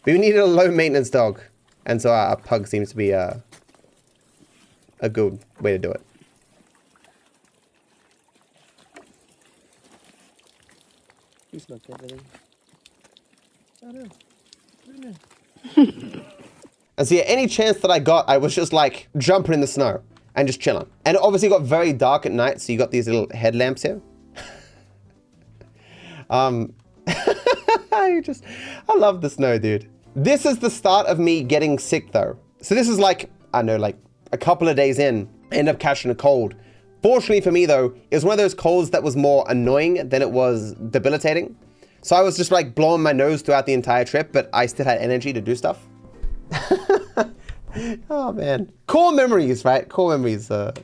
We needed a low maintenance dog, and so our pug seems to be a good way to do it. You snuck everything. Oh no. And so yeah, any chance that I got, I was just like jumping in the snow and just chilling. And it obviously got very dark at night, so you got these little headlamps here. I love the snow, dude. This is the start of me getting sick though. So this is like, I don't know, like a couple of days in, I end up catching a cold. Fortunately for me though, it was one of those colds that was more annoying than it was debilitating. So I was just like blowing my nose throughout the entire trip, but I still had energy to do stuff. Oh man. Core memories, right? Core memories. Just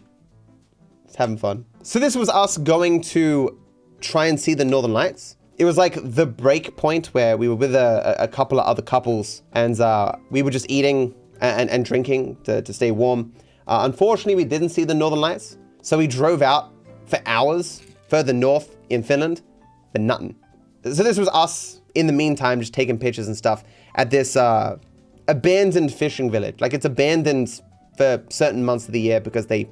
having fun. So this was us going to try and see the Northern Lights. It was like the break point where we were with a couple of other couples, and we were just eating and drinking to stay warm. Unfortunately, we didn't see the Northern Lights. So we drove out for hours further north in Finland for nothing. So this was us in the meantime, just taking pictures and stuff at this abandoned fishing village. Like it's abandoned for certain months of the year because they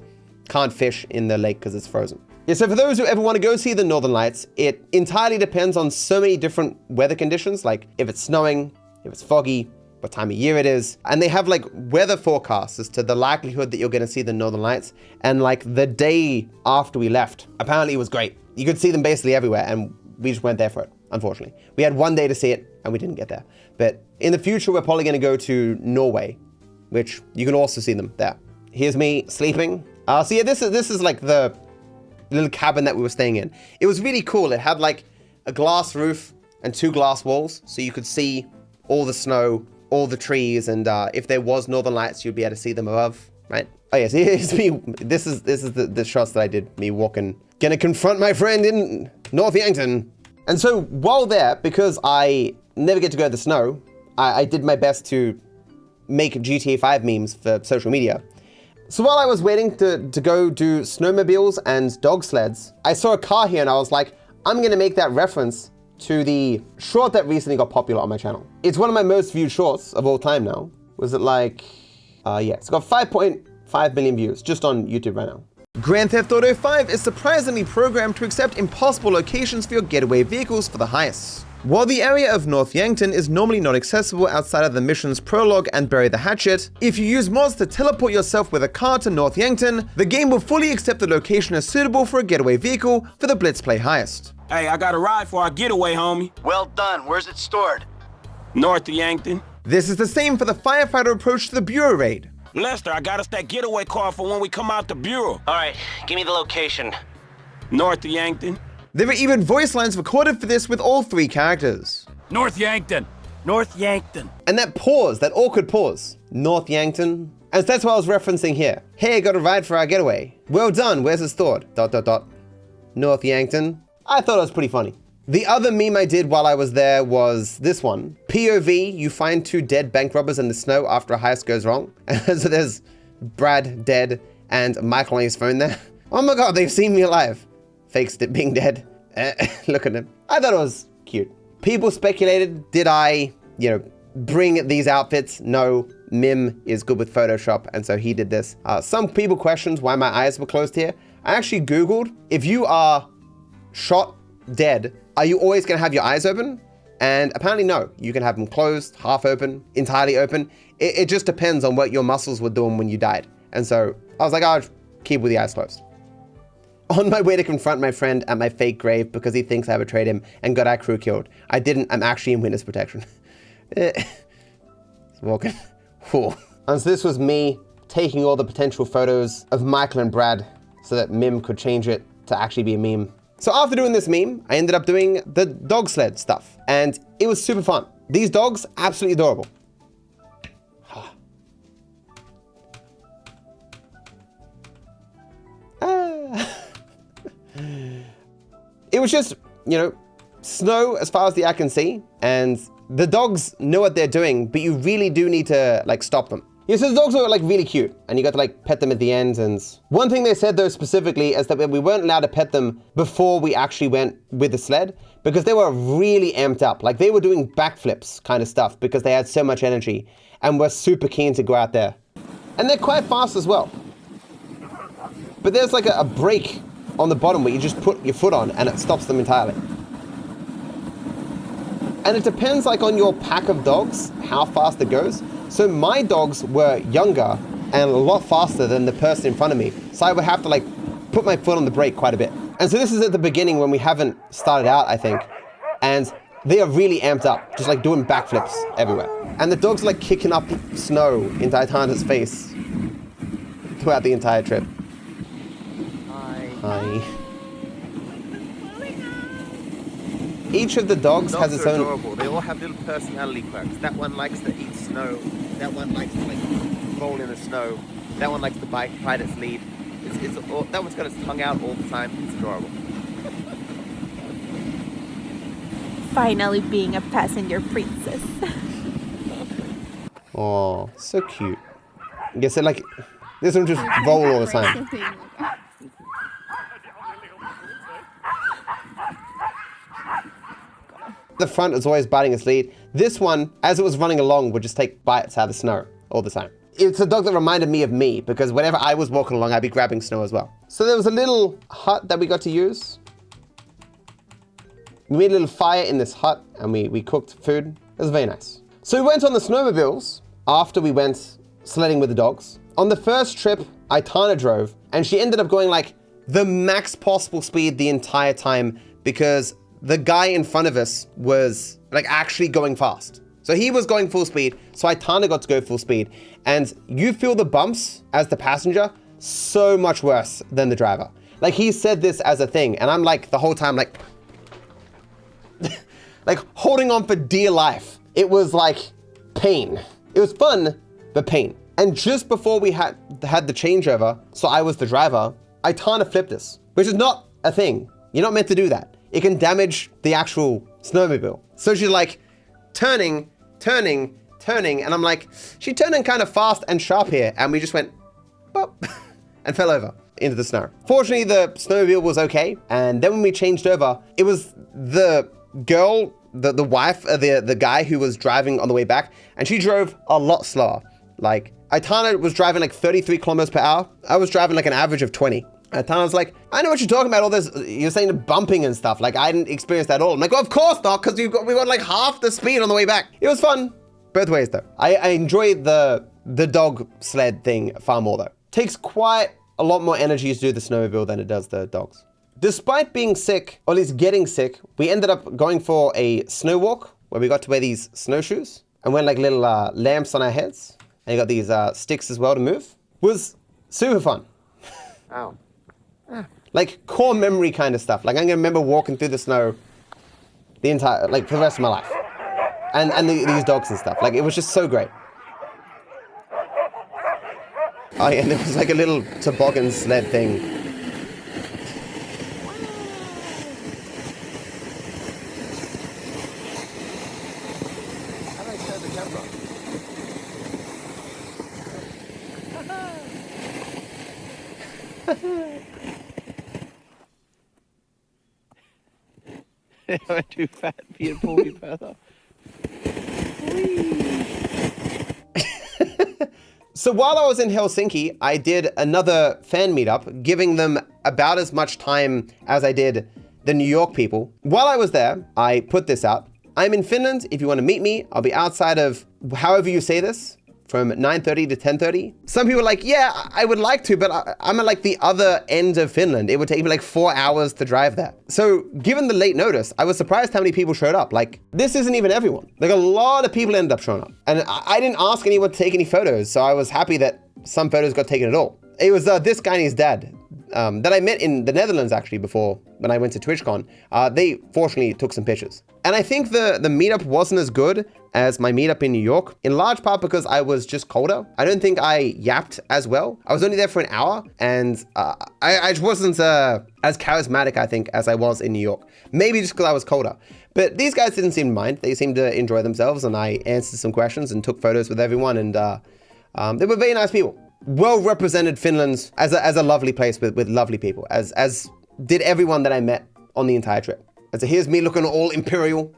can't fish in the lake because it's frozen. Yeah, so for those who ever want to go see the Northern Lights, it entirely depends on so many different weather conditions, like if it's snowing, if it's foggy, what time of year it is. And they have like weather forecasts as to the likelihood that you're going to see the Northern Lights. And like the day after we left, apparently it was great. You could see them basically everywhere, and we just weren't there for it, unfortunately. We had one day to see it and we didn't get there. But in the future, we're probably going to go to Norway, which you can also see them there. Here's me sleeping. So yeah, this is like the little cabin that we were staying in. It was really cool. It had like a glass roof and 2 glass walls, so you could see all the snow, all the trees, and if there was Northern Lights, you'd be able to see them above, right? Oh yes, here's me. This is the shots that I did, me walking, gonna confront my friend in North Yankton. And so while there, because I never get to go to the snow, I did my best to make GTA 5 memes for social media. So while I was waiting to go do snowmobiles and dog sleds, I saw a car here and I was like, I'm gonna make that reference to the short that recently got popular on my channel. It's one of my most viewed shorts of all time now. Was it like, yeah, it's got 5.5 million views just on YouTube right now. Grand Theft Auto 5 is surprisingly programmed to accept impossible locations for your getaway vehicles for the heists. While the area of North Yankton is normally not accessible outside of the mission's prologue and Bury the Hatchet, if you use mods to teleport yourself with a car to North Yankton, the game will fully accept the location as suitable for a getaway vehicle for the Blitz Play heist. Hey, I got a ride for our getaway, homie. Well done. Where's it stored? North of Yankton. This is the same for the firefighter approach to the Bureau raid. Lester, I got us that getaway car for when we come out the Bureau. All right, give me the location. North of Yankton. There were even voice lines recorded for this with all 3 characters. North Yankton. North Yankton. And that pause, that awkward pause. North Yankton. And that's what I was referencing here. Hey, got a ride for our getaway. Well done, where's it stored? ... North Yankton. I thought it was pretty funny. The other meme I did while I was there was this one. POV, you find 2 dead bank robbers in the snow after a heist goes wrong. And so there's Brad dead and Michael on his phone there. Oh my God, they've seen me alive. Fakes it being dead. Look at him. I thought it was cute. People speculated, did I, bring these outfits. No, Mim is good with Photoshop, and so he did this. Some people questioned why my eyes were closed here. I actually Googled, if you are shot dead, are you always gonna have your eyes open? And apparently no, you can have them closed, half open, entirely open. It just depends on what your muscles were doing when you died. And so I was like, I'll keep with the eyes closed. On my way to confront my friend at my fake grave because he thinks I betrayed him and got our crew killed. I didn't, I'm actually in witness protection. Walking. Whew. And so this was me taking all the potential photos of Michael and Brad so that Mim could change it to actually be a meme. So after doing this meme, I ended up doing the dog sled stuff, and it was super fun. These dogs, absolutely adorable. It was just, you know, snow as far as the eye can see, and the dogs know what they're doing, but you really do need to like stop them. Yeah, so the dogs were like really cute, and you got to like pet them at the end. And one thing they said though specifically is that we weren't allowed to pet them before we actually went with the sled, because they were really amped up. Like they were doing backflips kind of stuff because they had so much energy and were super keen to go out there. And they're quite fast as well. But there's like a brake on the bottom where you just put your foot on and it stops them entirely. And it depends like on your pack of dogs, how fast it goes. So my dogs were younger and a lot faster than the person in front of me. So I would have to like put my foot on the brake quite a bit. And so this is at the beginning when we haven't started out, I think. And they are really amped up, just like doing backflips everywhere. And the dogs are like kicking up snow into Aitana's face throughout the entire trip. Hi. Each of the dogs has its own... adorable. They all have little personality quirks. That one likes to eat snow. That one likes to like roll in the snow. That one likes to bite its lead. That one's got its tongue out all the time. It's adorable. Finally being a passenger princess. Oh, so cute. I guess it like... This one just roll all the time. The front is always biting its lead. This one, as it was running along, would just take bites out of the snow all the time. It's a dog that reminded me of me, because whenever I was walking along, I'd be grabbing snow as well. So there was a little hut that we got to use. We made a little fire in this hut, and we cooked food. It was very nice. So we went on the snowmobiles after we went sledding with the dogs. On the first trip, Aitana drove, and she ended up going like the max possible speed the entire time, because the guy in front of us was like actually going fast. So he was going full speed, so Aitana got to go full speed. And you feel the bumps as the passenger so much worse than the driver. Like he said this as a thing, and I'm like the whole time like, like holding on for dear life. It was like pain. It was fun, but pain. And just before we had the changeover, so I was the driver, Aitana flipped us, which is not a thing. You're not meant to do that. It can damage the actual snowmobile. So she's like turning, and I'm like, she's turning kind of fast and sharp here. And we just went, bop, and fell over into the snow. Fortunately, the snowmobile was okay. And then when we changed over, it was the girl, the wife of the guy who was driving on the way back, and she drove a lot slower. Like Aitana was driving like 33 kilometers per hour. I was driving like an average of 20. Aitana was like, I know what you're talking about, all this, you're saying the bumping and stuff. Like, I didn't experience that at all. I'm like, well, of course not, because we got like half the speed on the way back. It was fun. Both ways, though. I enjoyed the dog sled thing far more, though. Takes quite a lot more energy to do the snowmobile than it does the dogs. Despite being sick, or at least getting sick, we ended up going for a snow walk, where we got to wear these snowshoes, and went like little lamps on our heads. And you got these sticks as well to move. It was super fun. Ow. Like core memory kind of stuff. Like I'm gonna remember walking through the snow the entire, like for the rest of my life. And these dogs and stuff. Like it was just so great. Oh yeah, and there was like a little toboggan sled thing. How do I turn the camera? Am I too fat for you to pull me further? So while I was in Helsinki, I did another fan meetup, giving them about as much time as I did the New York people. While I was there, I put this out. I'm in Finland. If you want to meet me, I'll be outside of, however you say this, from 9:30 to 10:30. Some people are like, yeah, I would like to, but I'm at like the other end of Finland. It would take me like 4 hours to drive there. So given the late notice, I was surprised how many people showed up. Like, this isn't even everyone. Like, a lot of people ended up showing up. And I didn't ask anyone to take any photos, so I was happy that some photos got taken at all. It was this guy and his dad that I met in the Netherlands actually before when I went to TwitchCon. They fortunately took some pictures. And I think the meetup wasn't as good as my meetup in New York, in large part because I was just colder. I don't think I yapped as well. I was only there for an hour, and I just wasn't as charismatic, I think, as I was in New York. Maybe just because I was colder. But these guys didn't seem to mind. They seemed to enjoy themselves, and I answered some questions and took photos with everyone, and they were very nice people. Well represented Finland as a lovely place with lovely people, as did everyone that I met on the entire trip. And so here's me looking all imperial,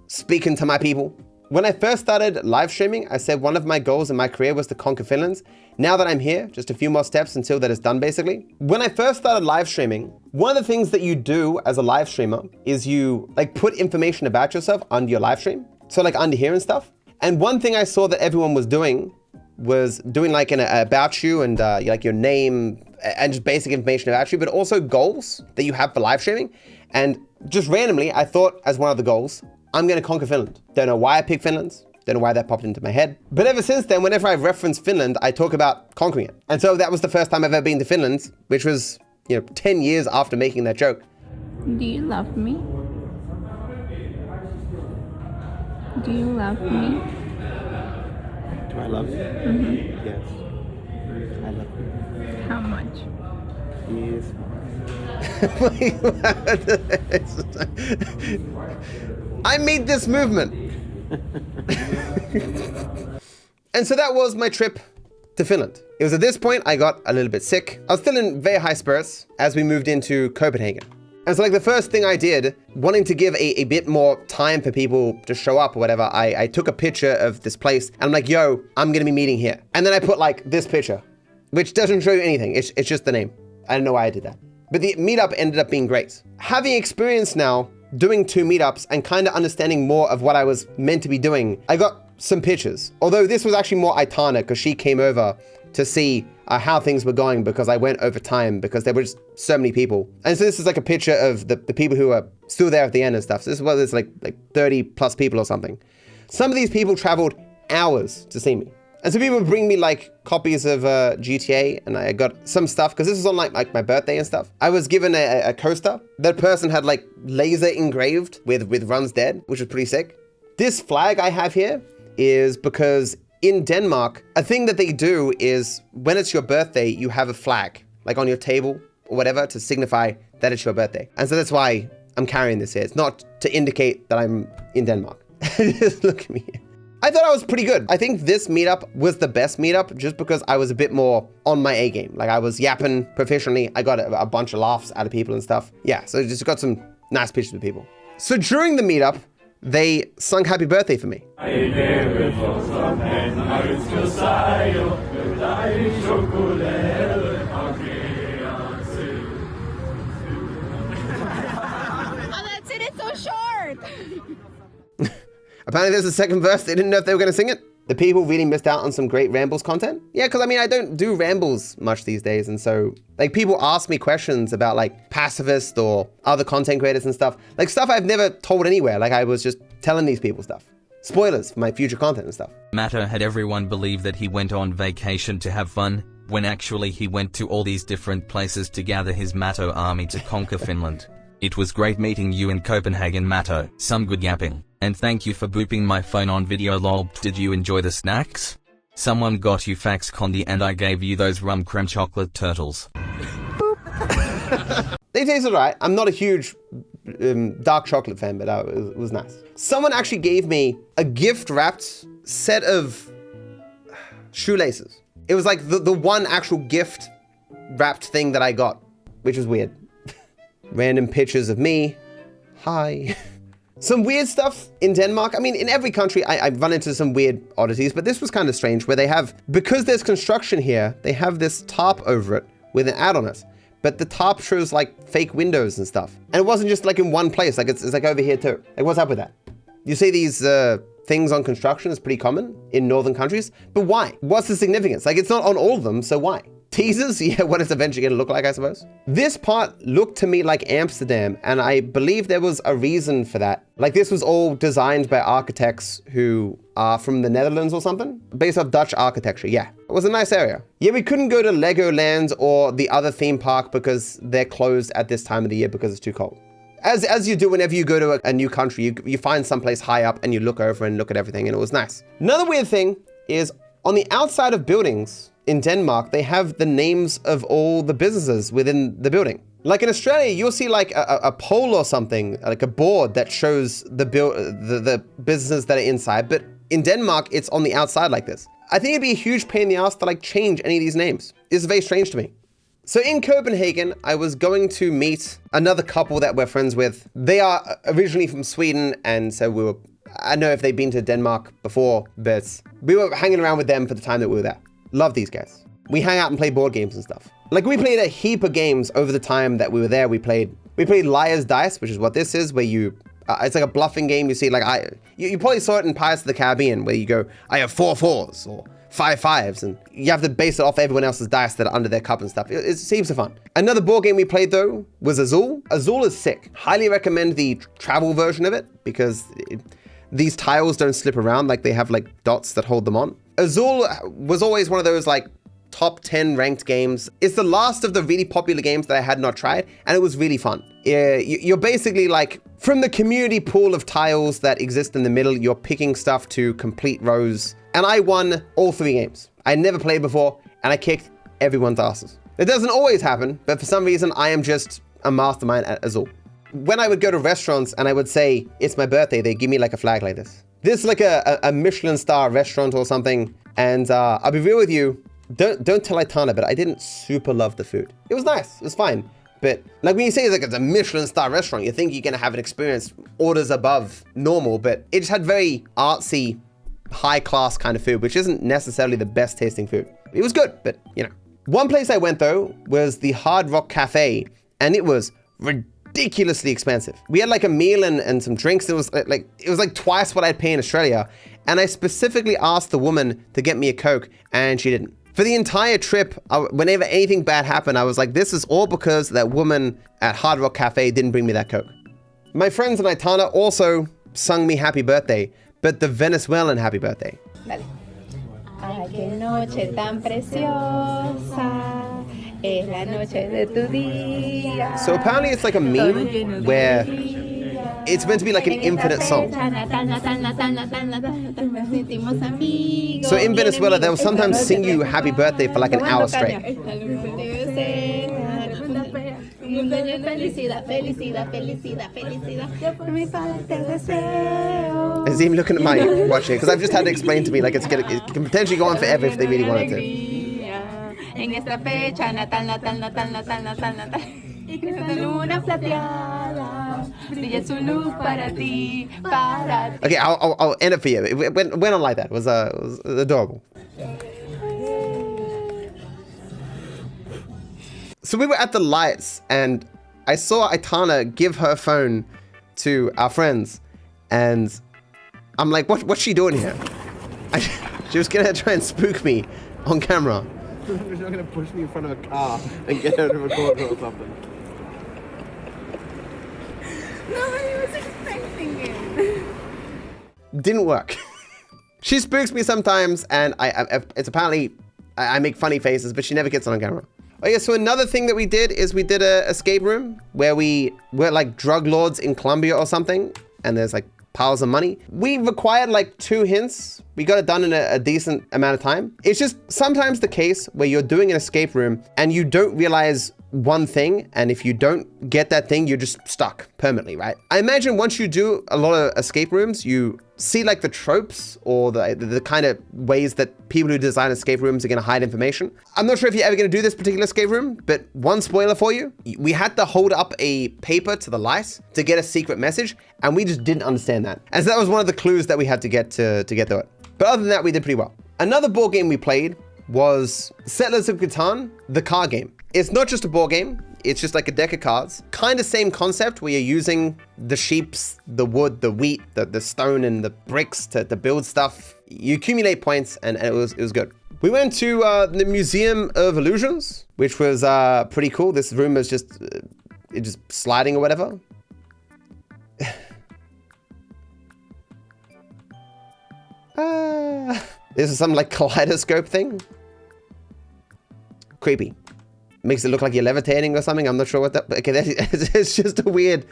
speaking to my people. When I first started live streaming, I said one of my goals in my career was to conquer Finland. Now that I'm here, just a few more steps until that is done, basically. When I first started live streaming, one of the things that you do as a live streamer is you like put information about yourself under your live stream. So like under here and stuff. And one thing I saw that everyone was doing like an about you and like your name and just basic information about you, but also goals that you have for live streaming. And just randomly, I thought as one of the goals, I'm going to conquer Finland. Don't know why I picked Finland. Don't know why that popped into my head. But ever since then, whenever I reference Finland, I talk about conquering it. And so that was the first time I've ever been to Finland, which was, 10 years after making that joke. Do you love me? Do you love me? Do I love you? Mm-hmm. Yes. I love you. How much? Yes. I made this movement. And so that was my trip to Finland. It was at this point I got a little bit sick. I was still in very high spirits as we moved into Copenhagen. And so like the first thing I did, wanting to give a bit more time for people to show up or whatever, I took a picture of this place and I'm like, yo, I'm gonna be meeting here. And then I put like this picture, which doesn't show you anything. It's just the name. I don't know why I did that. But the meetup ended up being great. Having experience now doing 2 meetups and kind of understanding more of what I was meant to be doing, I got some pictures. Although this was actually more Aitana because she came over to see how things were going because I went over time because there were just so many people. And so this is like a picture of the people who are still there at the end and stuff. So this is whether it's like 30 plus people or something. Some of these people traveled hours to see me. And so people would bring me like copies of GTA and I got some stuff because this was on like my birthday and stuff. I was given a coaster. That person had like laser engraved with Runs Dead, which was pretty sick. This flag I have here is because in Denmark, a thing that they do is when it's your birthday, you have a flag like on your table or whatever to signify that it's your birthday. And so that's why I'm carrying this here. It's not to indicate that I'm in Denmark. Just look at me here. I thought I was pretty good. I think this meetup was the best meetup just because I was a bit more on my A game. Like I was yapping proficiently. I got a bunch of laughs out of people and stuff. Yeah, so just got some nice pictures with people. So during the meetup, they sung happy birthday for me. It's so short. Apparently there's a second verse. They didn't know if they were going to sing it. The people really missed out on some great Rambles content. Yeah, because I mean, I don't do Rambles much these days. And so like people ask me questions about like pacifist or other content creators and stuff. Like stuff I've never told anywhere. Like I was just telling these people stuff. Spoilers for my future content and stuff. Matter had everyone believe that he went on vacation to have fun, when actually he went to all these different places to gather his Matto army to conquer Finland. It was great meeting you in Copenhagen, Matto. Some good yapping. And thank you for booping my phone on video lol. Did you enjoy the snacks? Someone got you Fax Condi and I gave you those rum creme chocolate turtles. They taste alright. I'm not a huge dark chocolate fan, but it was nice. Someone actually gave me a gift wrapped set of shoelaces. It was like the one actual gift wrapped thing that I got, which was weird. Random pictures of me. Hi. Some weird stuff in Denmark. I mean, in every country, I've run into some weird oddities, but this was kind of strange where they have, because there's construction here, they have this tarp over it with an ad on it. But the tarp shows like fake windows and stuff. And it wasn't just like in one place, like it's like over here too. Like what's up with that? You see these things on construction is pretty common in northern countries, but why? What's the significance? Like it's not on all of them, so why? Teasers, yeah, what it's eventually gonna look like, I suppose. This part looked to me like Amsterdam, and I believe there was a reason for that. Like this was all designed by architects who are from the Netherlands or something, based off Dutch architecture, yeah. It was a nice area. Yeah, we couldn't go to Legoland or the other theme park because they're closed at this time of the year because it's too cold. As you do whenever you go to a new country, you find someplace high up and you look over and look at everything, and it was nice. Another weird thing is on the outside of buildings in Denmark, they have the names of all the businesses within the building. Like in Australia, you'll see like a pole or something, like a board that shows the businesses that are inside, but in Denmark, it's on the outside like this. I think it'd be a huge pain in the ass to like change any of these names. It's very strange to me. So in Copenhagen, I was going to meet another couple that we're friends with. They are originally from Sweden, and so I don't know if they've been to Denmark before, but we were hanging around with them for the time that we were there. Love these guys. We hang out and play board games and stuff. Like we played a heap of games over the time that we were there. We played Liar's Dice, which is what this is, where you, it's like a bluffing game. You see, like you probably saw it in Pirates of the Caribbean, where you go, I have 4 4s or 5 5s, and you have to base it off everyone else's dice that are under their cup and stuff. It seems fun. Another board game we played though was Azul. Azul is sick. Highly recommend the travel version of it because these tiles don't slip around, like they have like dots that hold them on. Azul was always one of those like top 10 ranked games. It's the last of the really popular games that I had not tried, and it was really fun. You're basically like, from the community pool of tiles that exist in the middle, you're picking stuff to complete rows. And I won all 3 games. I never played before, and I kicked everyone's asses. It doesn't always happen, but for some reason, I am just a mastermind at Azul. When I would go to restaurants and I would say, it's my birthday, they give me like a flag like this. This is like a Michelin star restaurant or something. And I'll be real with you, don't tell Aitana, but I didn't super love the food. It was nice, it was fine. But like when you say it's a Michelin star restaurant, you think you're gonna have an experience orders above normal, but it just had very artsy, high class kind of food, which isn't necessarily the best tasting food. It was good, but you know. One place I went though was the Hard Rock Cafe, and it was ridiculously expensive. We had like a meal and some drinks. It was like twice what I'd pay in Australia. And I specifically asked the woman to get me a Coke, and she didn't. For the entire trip, whenever anything bad happened, I was like, this is all because that woman at Hard Rock Cafe didn't bring me that Coke. My friends in Aitana also sung me happy birthday, but the Venezuelan happy birthday. Dale. Ay, qué noche tan preciosa, es la noche de tu día. So apparently it's like a meme where it's meant to be like an infinite song. So in Venezuela, they'll sometimes sing you happy birthday for like an hour straight. Is he even looking at my watching it? Because I've just had to explain to me like it can potentially go on forever if they really wanted to. Okay, I'll end it for you. It went on like that. It was adorable. So we were at the lights, and I saw Aitana give her phone to our friends, and I'm like, what's she doing here? She was gonna try and spook me on camera. She's not gonna push me in front of a car and get her to record or something. Nobody was expecting it. Didn't work. She spooks me sometimes, and it's apparently I make funny faces, but she never gets on camera. Oh yeah, so another thing that we did is we did a escape room where we were like drug lords in Colombia or something, and there's like piles of money. We required like 2 hints We got it done in a decent amount of time. It's just sometimes the case where you're doing an escape room and you don't realize one thing, and if you don't get that thing, you're just stuck permanently, right? I imagine once you do a lot of escape rooms, you see like the tropes or the kind of ways that people who design escape rooms are gonna hide information. I'm not sure if you're ever gonna do this particular escape room, but one spoiler for you, we had to hold up a paper to the light to get a secret message, and we just didn't understand that. And so that was one of the clues that we had to get to get through it. But other than that, we did pretty well. Another board game we played was Settlers of Catan, the card game. It's not just a board game, it's just like a deck of cards. Kind of same concept where you're using the sheeps, the wood, the wheat, the stone, and the bricks to build stuff. You accumulate points, and it was good. We went to the Museum of Illusions, which was pretty cool. This room was just sliding or whatever. This is some like kaleidoscope thing. Creepy. Makes it look like you're levitating or something. I'm not sure what that, okay, it's just a weird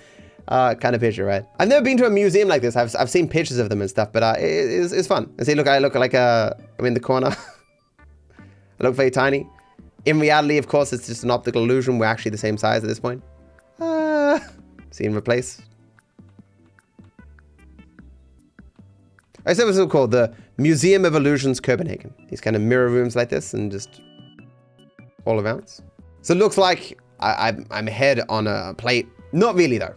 kind of picture, right? I've never been to a museum like this. I've seen pictures of them and stuff, but it's fun. And see, look, I look like I'm in the corner. I look very tiny. In reality, of course, it's just an optical illusion. We're actually the same size at this point. See and replace. I said it was called the Museum of Illusions Copenhagen. These kind of mirror rooms like this and just all around. So it looks like I'm head on a plate. Not really though.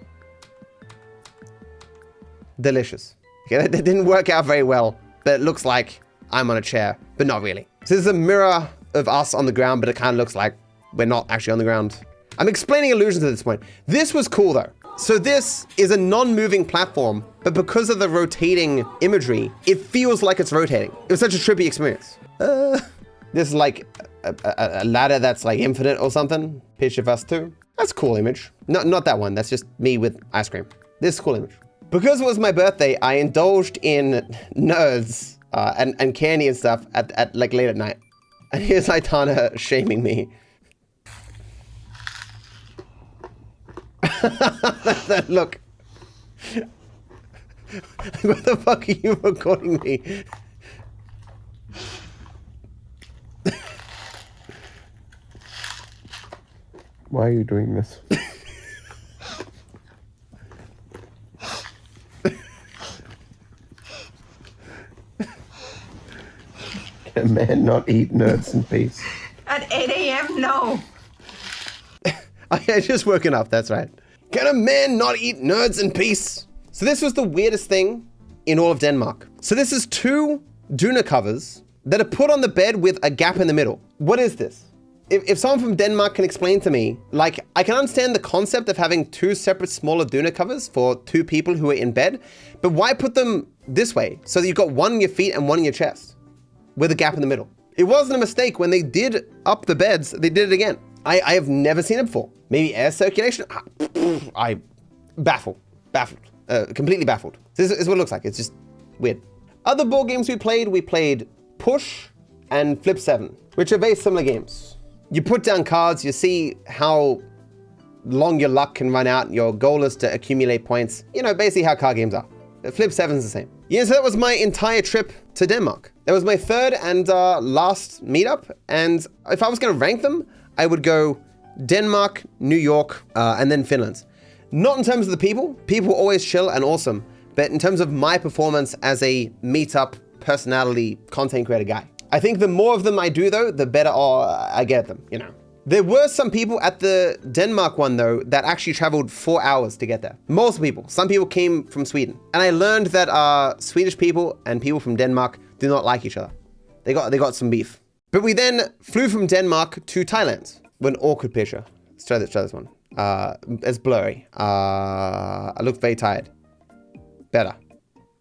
Delicious. Okay, that didn't work out very well, but it looks like I'm on a chair, but not really. So this is a mirror of us on the ground, but it kind of looks like we're not actually on the ground. I'm explaining illusions at this point. This was cool though. So this is a non-moving platform, but because of the rotating imagery, it feels like it's rotating. It was such a trippy experience. This is like a ladder that's like infinite or something. Picture of us too. That's a cool image. Not that one. That's just me with ice cream. This is a cool image. Because it was my birthday, I indulged in nerds and candy and stuff at like late at night. And here's Aitana shaming me. Look. What the fuck are you recording me? Why are you doing this? Can a man not eat nerds in peace? At 8 a.m., no. I just woken up, that's right. Can a man not eat nerds in peace? So this was the weirdest thing in all of Denmark. So this is 2 doona covers that are put on the bed with a gap in the middle. What is this? If someone from Denmark can explain to me, like, I can understand the concept of having 2 separate smaller doona covers for 2 people who are in bed, but why put them this way? So that you've got one in your feet and one in your chest with a gap in the middle. It wasn't a mistake. When they did up the beds, they did it again. I have never seen it before. Maybe air circulation? I baffled, completely baffled. This is what it looks like. It's just weird. Other board games we played Push and Flip 7, which are very similar games. You put down cards, you see how long your luck can run out. Your goal is to accumulate points. You know, basically how card games are. Flip 7 is the same. Yeah, so that was my entire trip to Denmark. That was my 3rd and last meetup. And if I was gonna rank them, I would go Denmark, New York, and then Finland. Not in terms of the people. People were always chill and awesome. But in terms of my performance as a meetup personality content creator guy. I think the more of them I do though, the better I get them, you know. There were some people at the Denmark one though that actually traveled 4 hours to get there. Most people. Some people came from Sweden. And I learned that Swedish people and people from Denmark do not like each other. They got some beef. But we then flew from Denmark to Thailand. An awkward picture. Let's try this one. It's blurry. I look very tired. Better.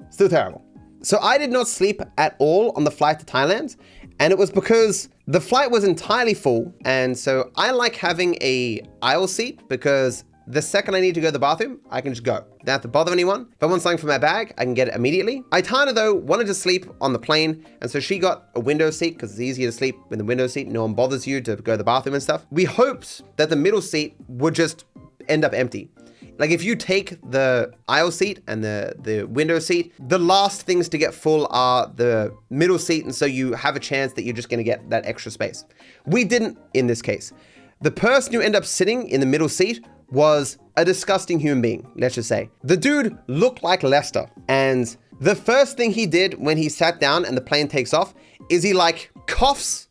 Still terrible. So I did not sleep at all on the flight to Thailand, and it was because the flight was entirely full, and so I like having a aisle seat because the second I need to go to the bathroom, I can just go. Don't have to bother anyone. If I want something from my bag, I can get it immediately. Aitana though wanted to sleep on the plane, and so she got a window seat because it's easier to sleep in the window seat. No one bothers you to go to the bathroom and stuff. We hoped that the middle seat would just end up empty. Like if you take the aisle seat and the window seat, the last things to get full are the middle seat. And so you have a chance that you're just going to get that extra space. We didn't in this case. The person who ended up sitting in the middle seat was a disgusting human being, let's just say. The dude looked like Lester. And the first thing he did when he sat down and the plane takes off is he like coughs,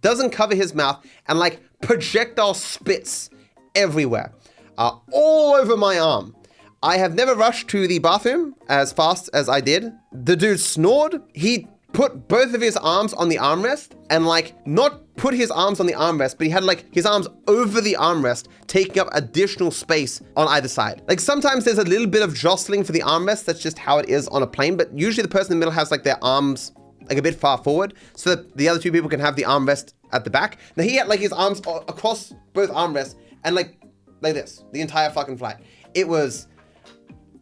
doesn't cover his mouth, and like projectile spits everywhere, all over my arm. I have never rushed to the bathroom as fast as I did. The dude snored. He put both of his arms on the armrest and like not put his arms on the armrest, but he had like his arms over the armrest, taking up additional space on either side. Like sometimes there's a little bit of jostling for the armrest. That's just how it is on a plane. But usually the person in the middle has like their arms like a bit far forward so that the other two people can have the armrest at the back. Now he had like his arms across both armrests and like this, the entire fucking flight. It was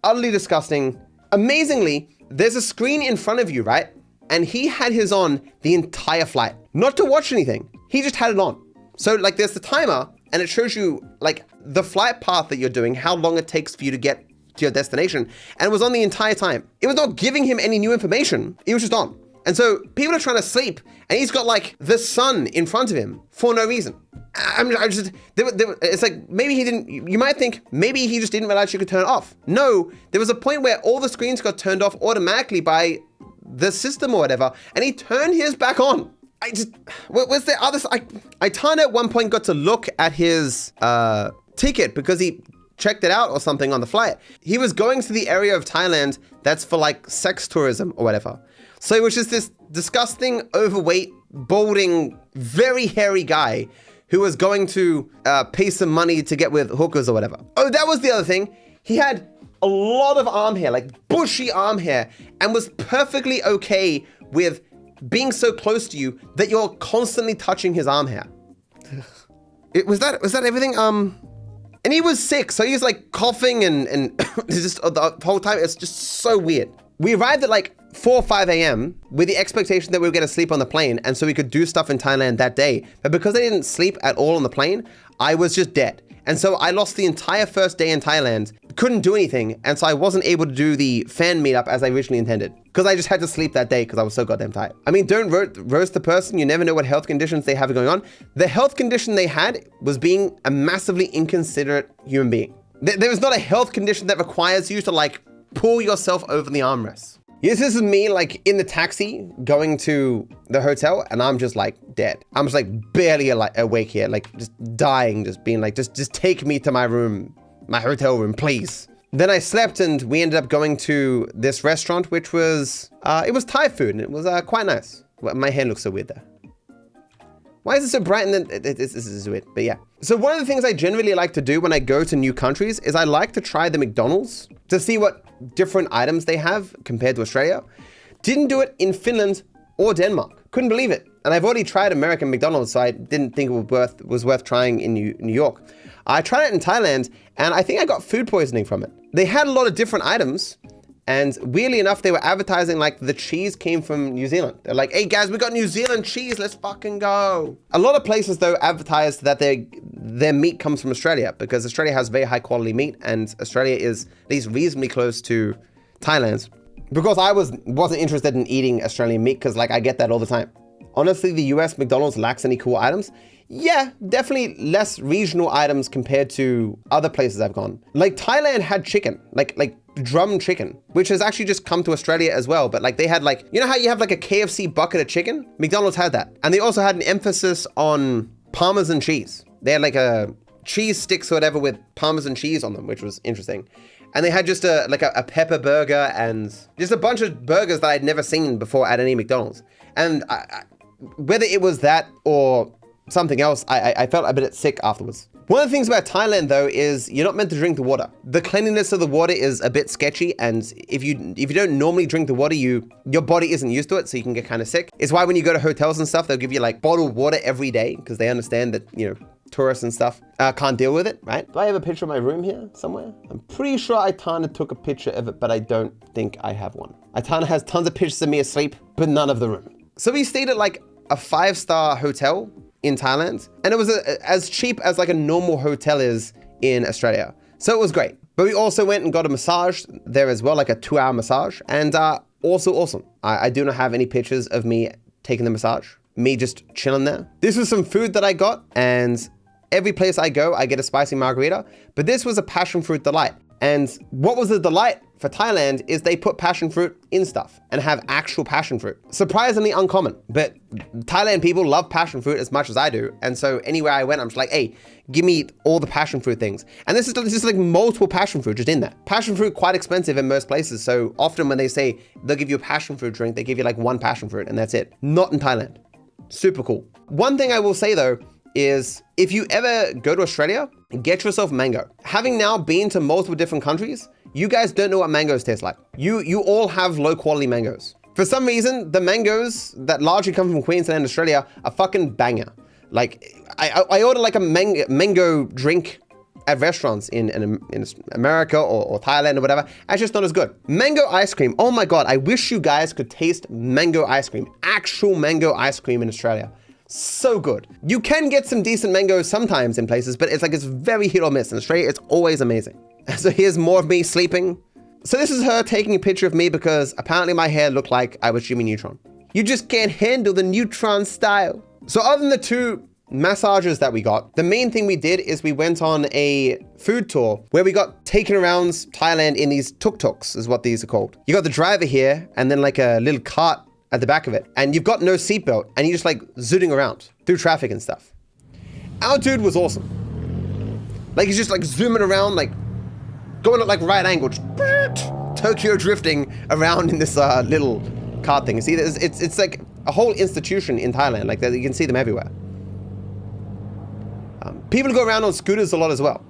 utterly disgusting. Amazingly, there's a screen in front of you, right? And he had his on the entire flight, not to watch anything. He just had it on. So like there's the timer and it shows you like the flight path that you're doing, how long it takes for you to get to your destination. And it was on the entire time. It was not giving him any new information. It was just on. And so people are trying to sleep and he's got like the sun in front of him for no reason. It's like, maybe he didn't, you might think maybe he just didn't realize you could turn it off. No, there was a point where all the screens got turned off automatically by the system or whatever, and he turned his back on. Where's the other side? Aitana at one point got to look at his ticket because he checked it out or something on the flight. He was going to the area of Thailand that's for like sex tourism or whatever. So it was just this disgusting, overweight, balding, very hairy guy who was going to pay some money to get with hookers or whatever. Oh, that was the other thing. He had a lot of arm hair, like bushy arm hair, and was perfectly okay with being so close to you that you're constantly touching his arm hair. Was that everything? And he was sick, so he was like coughing and just the whole time. It's just so weird. We arrived at like 4 or 5 a.m. with the expectation that we were going to sleep on the plane, and so we could do stuff in Thailand that day. But because I didn't sleep at all on the plane, I was just dead. And so I lost the entire first day in Thailand, couldn't do anything, and so I wasn't able to do the fan meetup as I originally intended, because I just had to sleep that day because I was so goddamn tired. I mean, don't roast the person. You never know what health conditions they have going on. The health condition they had was being a massively inconsiderate human being. There is not a health condition that requires you to like pull yourself over the armrest. Yes, this is me like in the taxi going to the hotel and I'm just like dead. I'm just like barely awake here, like just dying, just being like, just take me to my room, my hotel room, please. Then I slept and we ended up going to this restaurant, which was, it was Thai food and it was quite nice. My hair looks so weird there. Why is it so bright? And then this is weird, but yeah. So one of the things I generally like to do when I go to new countries is I like to try the McDonald's to see what different items they have compared to Australia. Didn't do it in Finland or Denmark. Couldn't believe it. And I've already tried American McDonald's, so I didn't think it was worth trying in New York. I tried it in Thailand, and I think I got food poisoning from it. They had a lot of different items, and weirdly enough, they were advertising like the cheese came from New Zealand. They're like, hey guys, we got New Zealand cheese, let's fucking go. A lot of places though advertise that their meat comes from Australia because Australia has very high quality meat and Australia is at least reasonably close to Thailand. Because I wasn't interested in eating Australian meat because like I get that all the time. Honestly, the US McDonald's lacks any cool items. Yeah, definitely less regional items compared to other places I've gone. Like Thailand had chicken, like drum chicken, which has actually just come to Australia as well. But like they had like, you know how you have like a KFC bucket of chicken? McDonald's had that. And they also had an emphasis on Parmesan cheese. They had like a cheese sticks or whatever with Parmesan cheese on them, which was interesting. And they had just a pepper burger and just a bunch of burgers that I'd never seen before at any McDonald's. And whether it was that or something else, I felt a bit sick afterwards. One of the things about Thailand though is you're not meant to drink the water. The cleanliness of the water is a bit sketchy, and if you don't normally drink the water, your body isn't used to it, so you can get kind of sick. It's why when you go to hotels and stuff, they'll give you like bottled water every day because they understand that, you know, tourists and stuff can't deal with it, right? Do I have a picture of my room here somewhere? I'm pretty sure Aitana took a picture of it, but I don't think I have one. Aitana has tons of pictures of me asleep, but none of the room. So we stayed at like a 5-star hotel in Thailand, and it was as cheap as like a normal hotel is in Australia. So it was great. But we also went and got a massage there as well, like a 2-hour massage, and also awesome. I do not have any pictures of me taking the massage, me just chilling there. This was some food that I got, and every place I go, I get a spicy margarita, but this was a passion fruit delight. And what was the delight for Thailand is they put passion fruit in stuff and have actual passion fruit. Surprisingly uncommon, but Thailand people love passion fruit as much as I do. And so anywhere I went, I'm just like, hey, give me all the passion fruit things. And this is like multiple passion fruit just in there. Passion fruit quite expensive in most places. So often when they say they'll give you a passion fruit drink, they give you like 1 passion fruit and that's it. Not in Thailand. Super cool. One thing I will say though, is if you ever go to Australia, get yourself mango. Having now been to multiple different countries, you guys don't know what mangoes taste like. You all have low quality mangoes. For some reason, the mangoes that largely come from Queensland, Australia are fucking banger. Like I order like a mango drink at restaurants in America or Thailand or whatever. It's just not as good. Mango ice cream. Oh my God. I wish you guys could taste mango ice cream, actual mango ice cream in Australia. So good. You can get some decent mangoes sometimes in places, but it's very hit or miss. In Australia, it's always amazing. So here's more of me sleeping. So this is her taking a picture of me because apparently my hair looked like I was Jimmy Neutron. You just can't handle the Neutron style. So other than the 2 massages that we got, the main thing we did is we went on a food tour where we got taken around Thailand in these tuk-tuks is what these are called. You got the driver here and then like a little cart at the back of it, and you've got no seatbelt, and you're just like zooting around through traffic and stuff. Our dude was awesome. Like he's just like zooming around, like going at like right angles, Tokyo drifting around in this little cart thing. You see, it's like a whole institution in Thailand. Like that, you can see them everywhere. People go around on scooters a lot as well.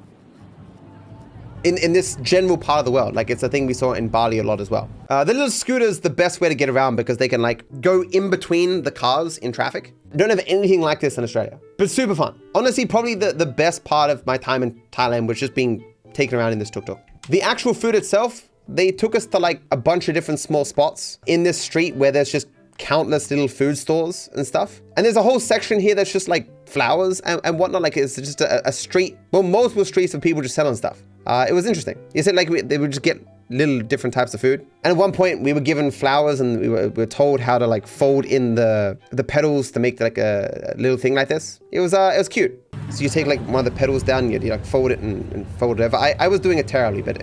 In this general part of the world, like it's a thing we saw in Bali a lot as well. The little scooter's the best way to get around because they can like go in between the cars in traffic. Don't have anything like this in Australia, but super fun. Honestly, probably the best part of my time in Thailand was just being taken around in this tuk-tuk. The actual food itself, they took us to like a bunch of different small spots in this street where there's just countless little food stores and stuff. And there's a whole section here that's just like flowers and whatnot. Like it's just a street, well, multiple streets of people just selling stuff. It was interesting. You said like they would just get little different types of food. And at one point we were given flowers and we were told how to like fold in the petals to make like a little thing like this. It was cute. So you take like one of the petals down, you like fold it and fold it over. I was doing it terribly, but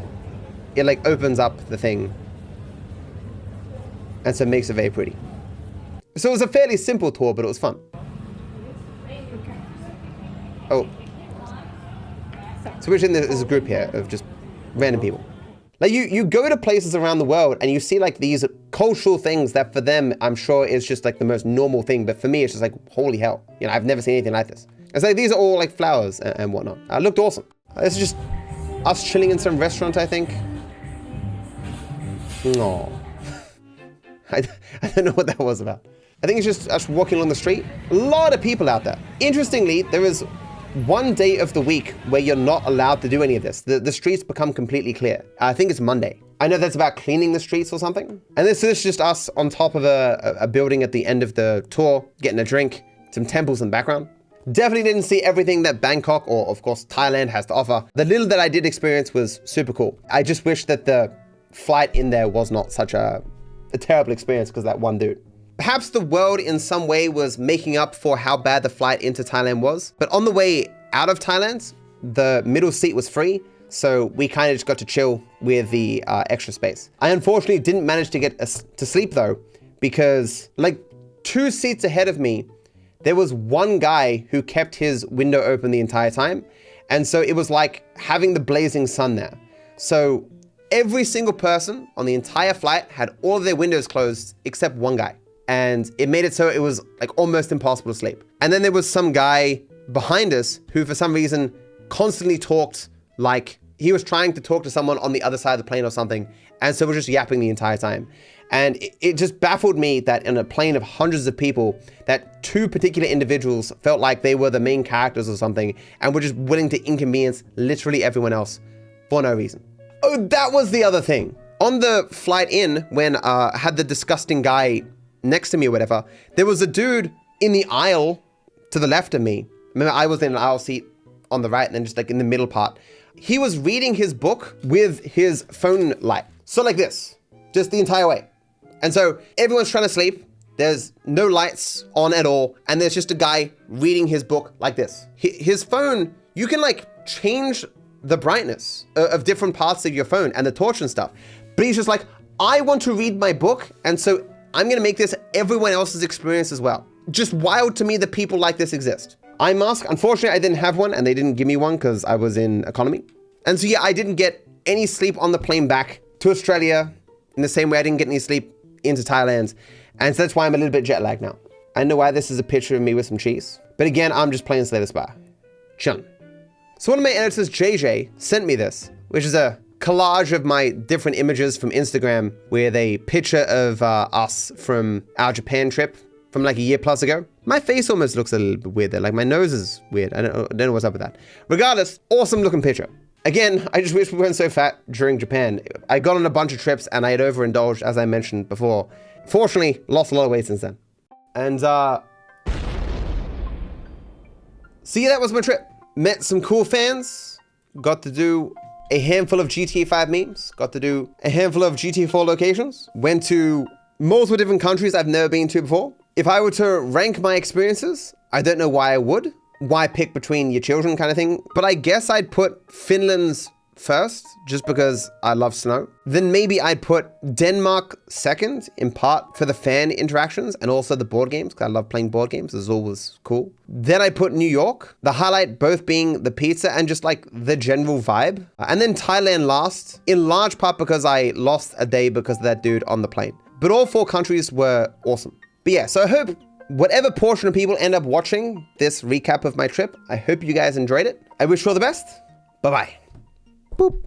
it like opens up the thing. And so it makes it very pretty. So it was a fairly simple tour, but it was fun. Oh. So we're in this group here of just random people. Like you go to places around the world and you see like these cultural things that for them, I'm sure is just like the most normal thing. But for me, it's just like, holy hell. You know, I've never seen anything like this. It's like, these are all like flowers and whatnot. It looked awesome. This is just us chilling in some restaurant, I think. No. I don't know what that was about. I think it's just us walking along the street. A lot of people out there. Interestingly, there is one day of the week where you're not allowed to do any of this. The streets become completely clear. I think it's Monday. I know that's about cleaning the streets or something. And this is just us on top of a building at the end of the tour, getting a drink, some temples in the background. Definitely didn't see everything that Bangkok or of course Thailand has to offer. The little that I did experience was super cool. I just wish that the flight in there was not such a terrible experience because of that one dude. Perhaps the world in some way was making up for how bad the flight into Thailand was. But on the way out of Thailand, the middle seat was free. So we kind of just got to chill with the extra space. I unfortunately didn't manage to get to sleep though, because like 2 seats ahead of me, there was one guy who kept his window open the entire time. And so it was like having the blazing sun there. So every single person on the entire flight had all of their windows closed except one guy. And it made it so it was like almost impossible to sleep. And then there was some guy behind us who for some reason constantly talked like he was trying to talk to someone on the other side of the plane or something. And so was just yapping the entire time. And it just baffled me that in a plane of hundreds of people, that 2 particular individuals felt like they were the main characters or something and were just willing to inconvenience literally everyone else for no reason. Oh, that was the other thing. On the flight in, when I had the disgusting guy next to me or whatever, there was a dude in the aisle to the left of me. Remember, I was in an aisle seat on the right and then just like in the middle part. he was reading his book with his phone light. So like this, just the entire way. And so everyone's trying to sleep. There's no lights on at all. And there's just a guy reading his book like this. His phone, you can like change the brightness of different parts of your phone and the torch and stuff. But he's just like, I want to read my book. And so I'm going to make this everyone else's experience as well. Just wild to me that people like this exist. Eye mask, unfortunately, I didn't have one and they didn't give me one because I was in economy. And so yeah, I didn't get any sleep on the plane back to Australia in the same way I didn't get any sleep into Thailand. And so that's why I'm a little bit jet lagged now. I know why this is a picture of me with some cheese. But again, I'm just playing Slay the Spire. Chun. So one of my editors, JJ, sent me this, which is a collage of my different images from Instagram with a picture of us from our Japan trip from like a year plus ago. My face almost looks a little bit weird there. Like my nose is weird. I don't know what's up with that. Regardless, awesome looking picture. Again, I just wish we weren't so fat during Japan. I got on a bunch of trips and I had overindulged, as I mentioned before. Fortunately, lost a lot of weight since then. And so yeah, that was my trip. Met some cool fans. Got to do a handful of GTA 5 memes. Got to do a handful of GTA 4 locations. Went to multiple different countries I've never been to before. If I were to rank my experiences, I don't know why I would. Why pick between your children kind of thing. But I guess I'd put Finland's first, just because I love snow. Then maybe I'd put Denmark second, in part for the fan interactions and also the board games, because I love playing board games. Azul was cool. Then I put New York, the highlight both being the pizza and just like the general vibe. And then Thailand last, in large part because I lost a day because of that dude on the plane. But all 4 countries were awesome. But yeah, so I hope whatever portion of people end up watching this recap of my trip, I hope you guys enjoyed it. I wish you all the best. Bye-bye. Boop.